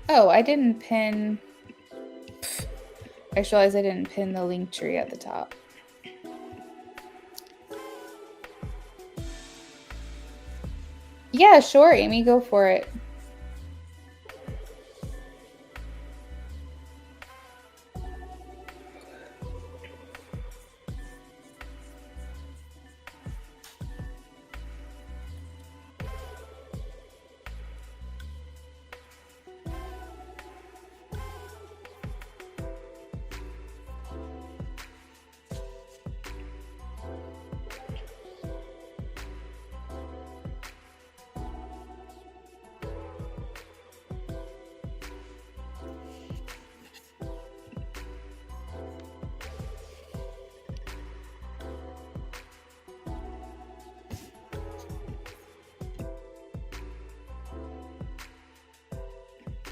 Oh, I didn't pin. I just realized I didn't pin the link tree at the top. Yeah, sure, Amy, go for it.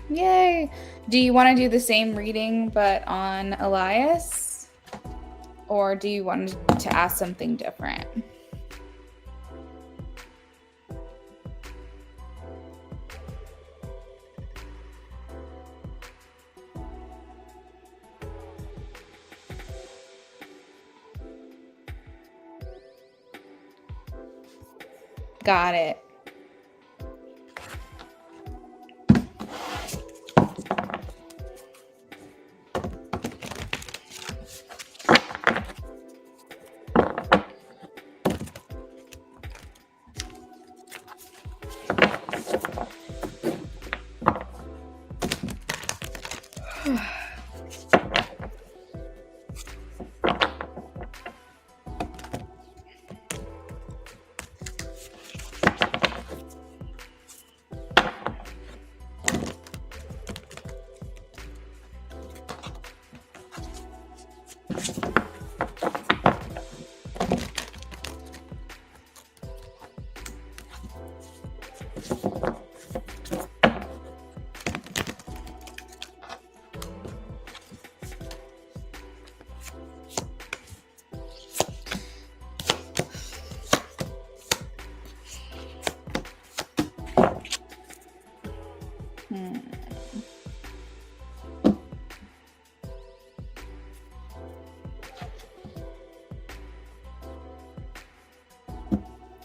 Yay! Do you want to do the same reading but on Elias? Or do you want to ask something different? Got it.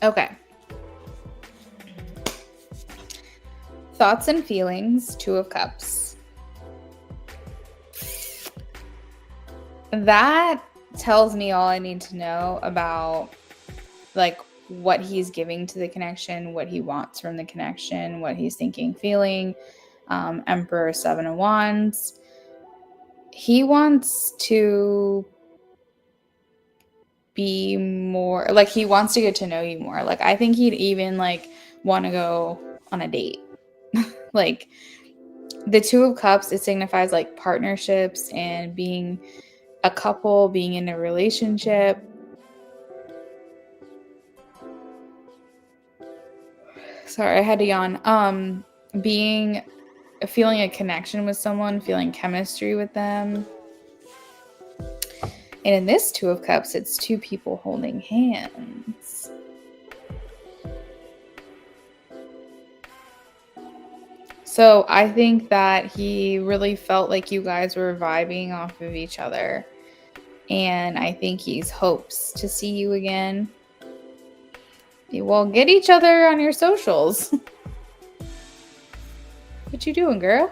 Okay. Thoughts and feelings, 2 of Cups. That tells me all I need to know about, like, what he's giving to the connection, what he wants from the connection, what he's thinking, feeling. Emperor, 7 of Wands. He wants to be more, like, he wants to get to know you more. Like, I think he'd even, like, want to go on a date. Like, the 2 of Cups, it signifies, like, partnerships and being a couple, being in a relationship. Sorry, I had to yawn. Feeling a connection with someone, feeling chemistry with them. And in this 2 of Cups, it's 2 people holding hands. So I think that he really felt like you guys were vibing off of each other. And I think he hopes to see you again. Well, get each other on your socials. What you doing, girl?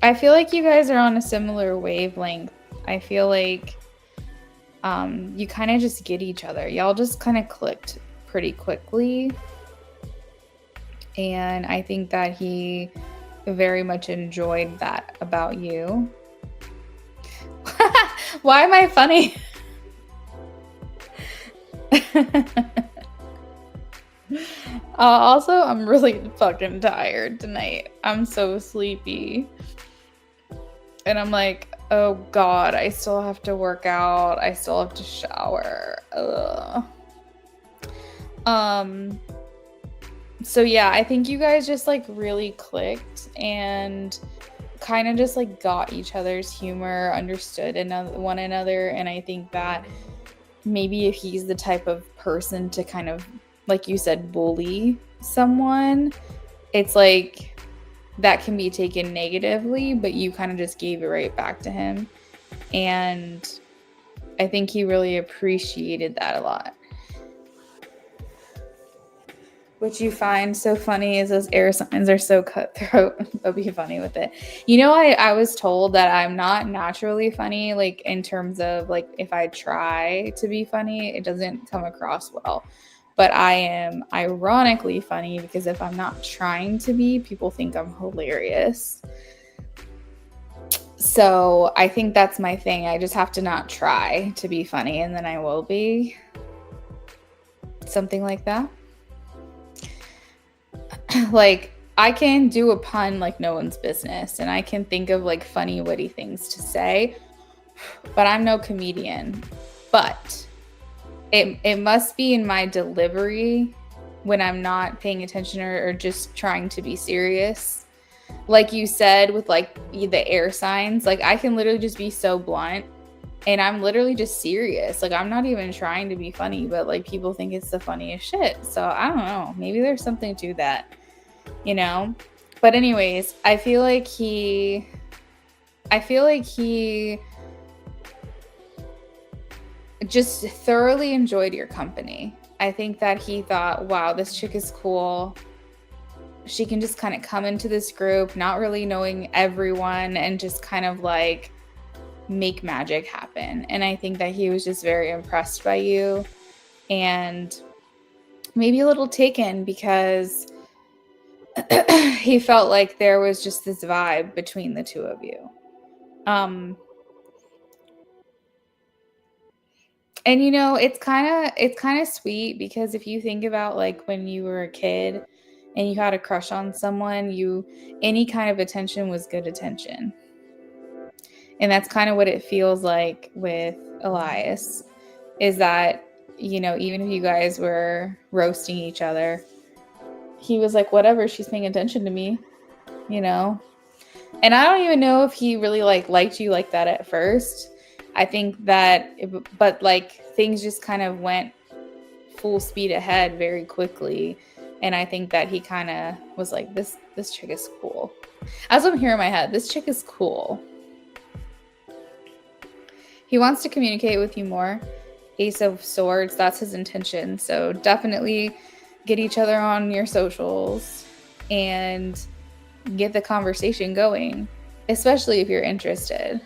I feel like you guys are on a similar wavelength. I feel like You kind of just get each other. Y'all just kind of clicked pretty quickly. And I think that he very much enjoyed that about you. Why am I funny? Also, I'm really fucking tired tonight. I'm so sleepy. And I'm like, oh God, I still have to work out. I still have to shower. Ugh. So yeah, I think you guys just like really clicked and kind of just like got each other's humor, understood one another. And I think that maybe if he's the type of person to kind of, like you said, bully someone, it's like that can be taken negatively, but you kind of just gave it right back to him. And I think he really appreciated that a lot. What you find so funny is those air signs are so cutthroat. They'll be funny with it. You know, I was told that I'm not naturally funny, like in terms of like if I try to be funny, it doesn't come across well. But I am ironically funny because if I'm not trying to be, people think I'm hilarious. So I think that's my thing. I just have to not try to be funny and then I will be. Something like that. Like I can do a pun like no one's business and I can think of like funny, witty things to say, but I'm no comedian. But it must be in my delivery when I'm not paying attention or just trying to be serious. Like you said with like the air signs, like I can literally just be so blunt and I'm literally just serious. Like I'm not even trying to be funny, but like people think it's the funniest shit. So I don't know. Maybe there's something to that, you know? But anyways, I feel like he just thoroughly enjoyed your company. I think that he thought, wow, this chick is cool. She can just kind of come into this group, not really knowing everyone and just kind of like make magic happen. And I think that he was just very impressed by you and maybe a little taken because he felt like there was just this vibe between the two of you. And you know, it's kind of sweet because if you think about like when you were a kid and you had a crush on someone, any kind of attention was good attention. And that's kind of what it feels like with Elias, is that, you know, even if you guys were roasting each other, he was like, whatever, she's paying attention to me, you know? And I don't even know if he really liked you like that at first. I think that, but like things just kind of went full speed ahead very quickly. And I think that he kind of was like, this chick is cool. As I'm here in my head, this chick is cool. He wants to communicate with you more. Ace of Swords, that's his intention. So definitely get each other on your socials and get the conversation going, especially if you're interested.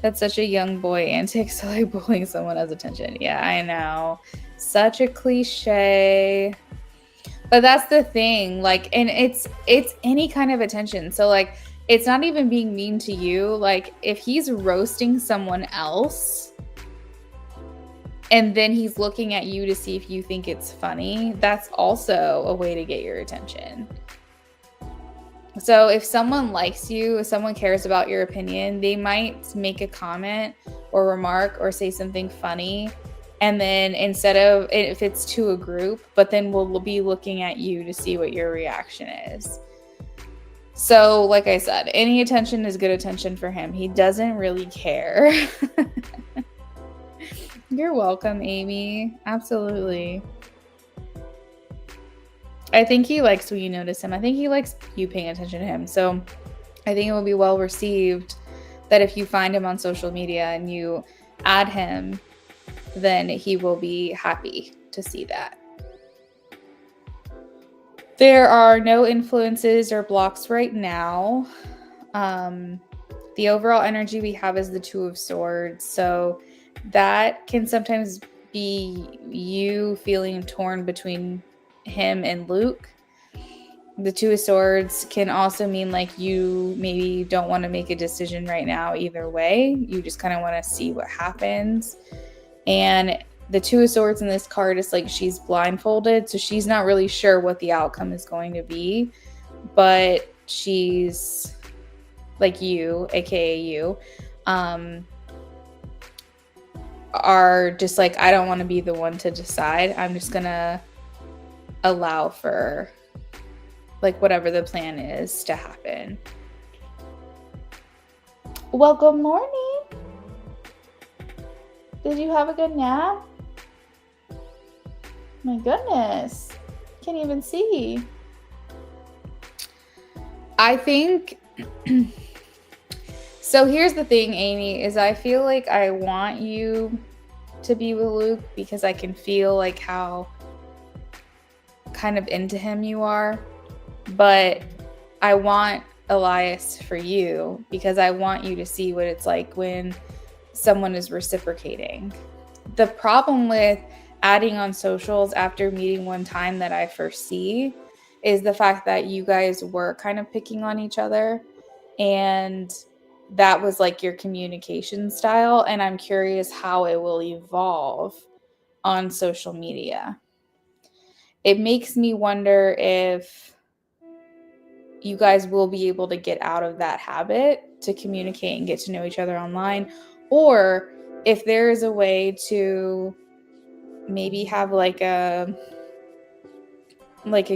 That's such a young boy antic, so like bullying someone as attention. Yeah, I know. Such a cliche. But that's the thing. Like, and it's any kind of attention. So like, it's not even being mean to you. Like, if he's roasting someone else and then he's looking at you to see if you think it's funny, that's also a way to get your attention. So if someone likes you, if someone cares about your opinion, they might make a comment or remark or say something funny. And then instead of, if it's to a group, but then we'll be looking at you to see what your reaction is. So like I said, any attention is good attention for him. He doesn't really care. You're welcome, Amy. Absolutely. I think he likes when you notice him. I think he likes you paying attention to him. So I think it will be well received that if you find him on social media and you add him, then he will be happy to see that. There are no influences or blocks right now. The overall energy we have is the Two of Swords. So that can sometimes be you feeling torn between him and Luke. The Two of Swords can also mean like you maybe don't want to make a decision right now either way. You just kind of want to see what happens. And the Two of Swords in this card is like she's blindfolded, so she's not really sure what the outcome is going to be. But she's like you, aka you, are just like, I don't want to be the one to decide. I'm just gonna allow for like whatever the plan is to happen. Well, good morning. Did you have a good nap? My goodness. Can't even see. I think so here's the thing, Amy, is I feel like I want you to be with Luke because I can feel like how kind of into him you are. But I want Elias for you because I want you to see what it's like when someone is reciprocating. The problem with adding on socials after meeting one time that I foresee is the fact that you guys were kind of picking on each other, and that was like your communication style, and I'm curious how it will evolve on social media. It makes me wonder if you guys will be able to get out of that habit to communicate and get to know each other online, or if there is a way to maybe have like a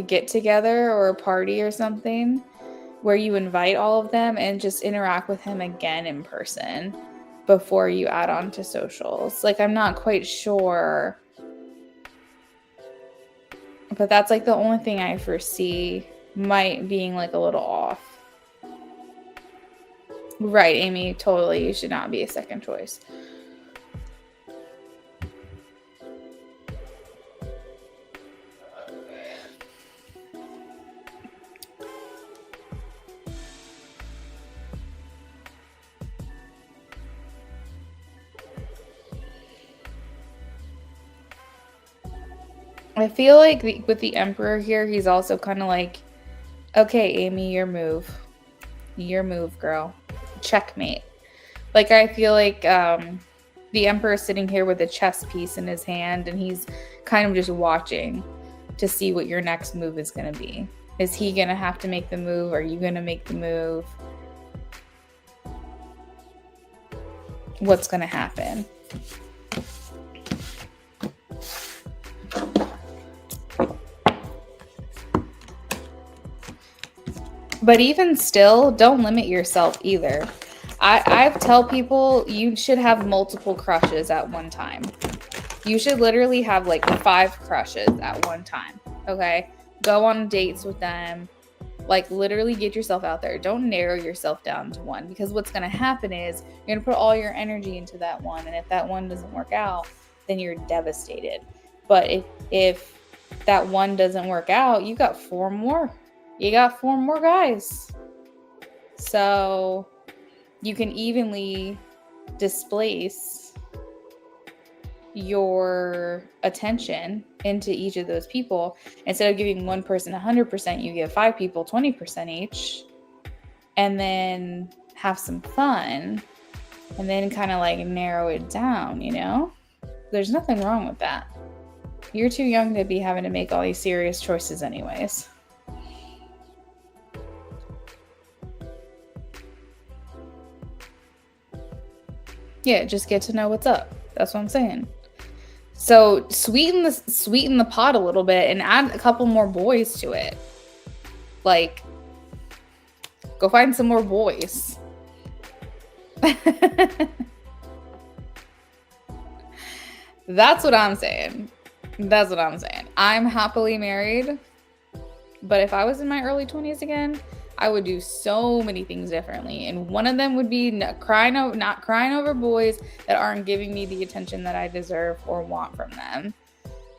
get together or a party or something where you invite all of them and just interact with him again in person before you add on to socials. Like, I'm not quite sure, but that's like the only thing I foresee might being like a little off. Right, Amy, totally. You should not be a second choice. I feel like with the Emperor here, he's also kind of like, okay, Amy, your move. Your move, girl. Checkmate. Like, I feel like the Emperor is sitting here with a chess piece in his hand, and he's kind of just watching to see what your next move is going to be. Is he going to have to make the move? Are you going to make the move? What's going to happen? But even still, don't limit yourself either. I tell people you should have multiple crushes at one time. You should literally have like 5 crushes at one time, okay? Go on dates with them. Like, literally get yourself out there. Don't narrow yourself down to one, because what's going to happen is you're going to put all your energy into that one, and if that one doesn't work out, then you're devastated. But if that one doesn't work out, you got 4 more. You got 4 more guys. So you can evenly displace your attention into each of those people. Instead of giving one person 100%, you give 5 people 20% each, and then have some fun, and then kind of like narrow it down, you know? There's nothing wrong with that. You're too young to be having to make all these serious choices anyways. Yeah, just get to know what's up. That's what I'm saying. So sweeten the pot a little bit and add a couple more boys to it. Like, go find some more boys. That's what I'm saying. That's what I'm saying. I'm happily married, but if I was in my early 20s again, I would do so many things differently. And one of them would be not crying over boys that aren't giving me the attention that I deserve or want from them.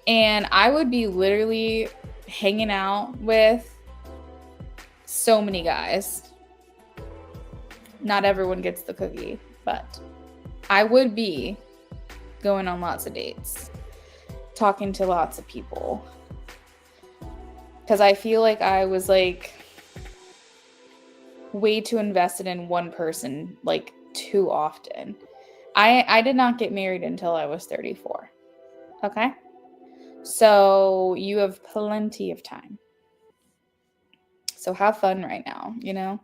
And I would be literally hanging out with so many guys. Not everyone gets the cookie, but I would be going on lots of dates, talking to lots of people. Because I feel like I was like way too invested in one person, like too often. I did not get married until I was 34. Okay? So you have plenty of time. So have fun right now, you know?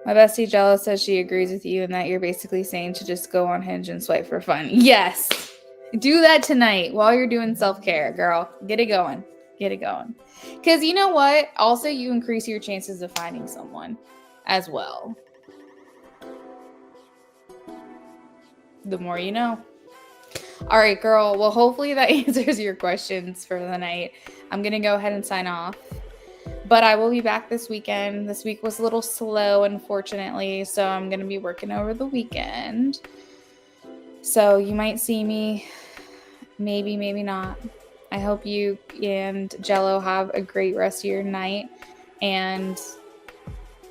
My bestie Jella says she agrees with you and that you're basically saying to just go on Hinge and swipe for fun. Yes. Do that tonight while you're doing self-care, girl. Get it going. Get it going. Because you know what? Also, you increase your chances of finding someone as well. The more you know. All right, girl. Well, hopefully that answers your questions for the night. I'm going to go ahead and sign off. But I will be back this weekend. This week was a little slow, unfortunately, so I'm going to be working over the weekend. So you might see me, maybe, maybe not. I hope you and Jello have a great rest of your night and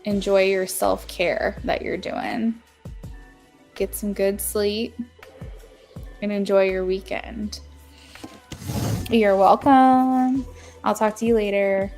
enjoy your self-care that you're doing. Get some good sleep and enjoy your weekend. You're welcome. I'll talk to you later.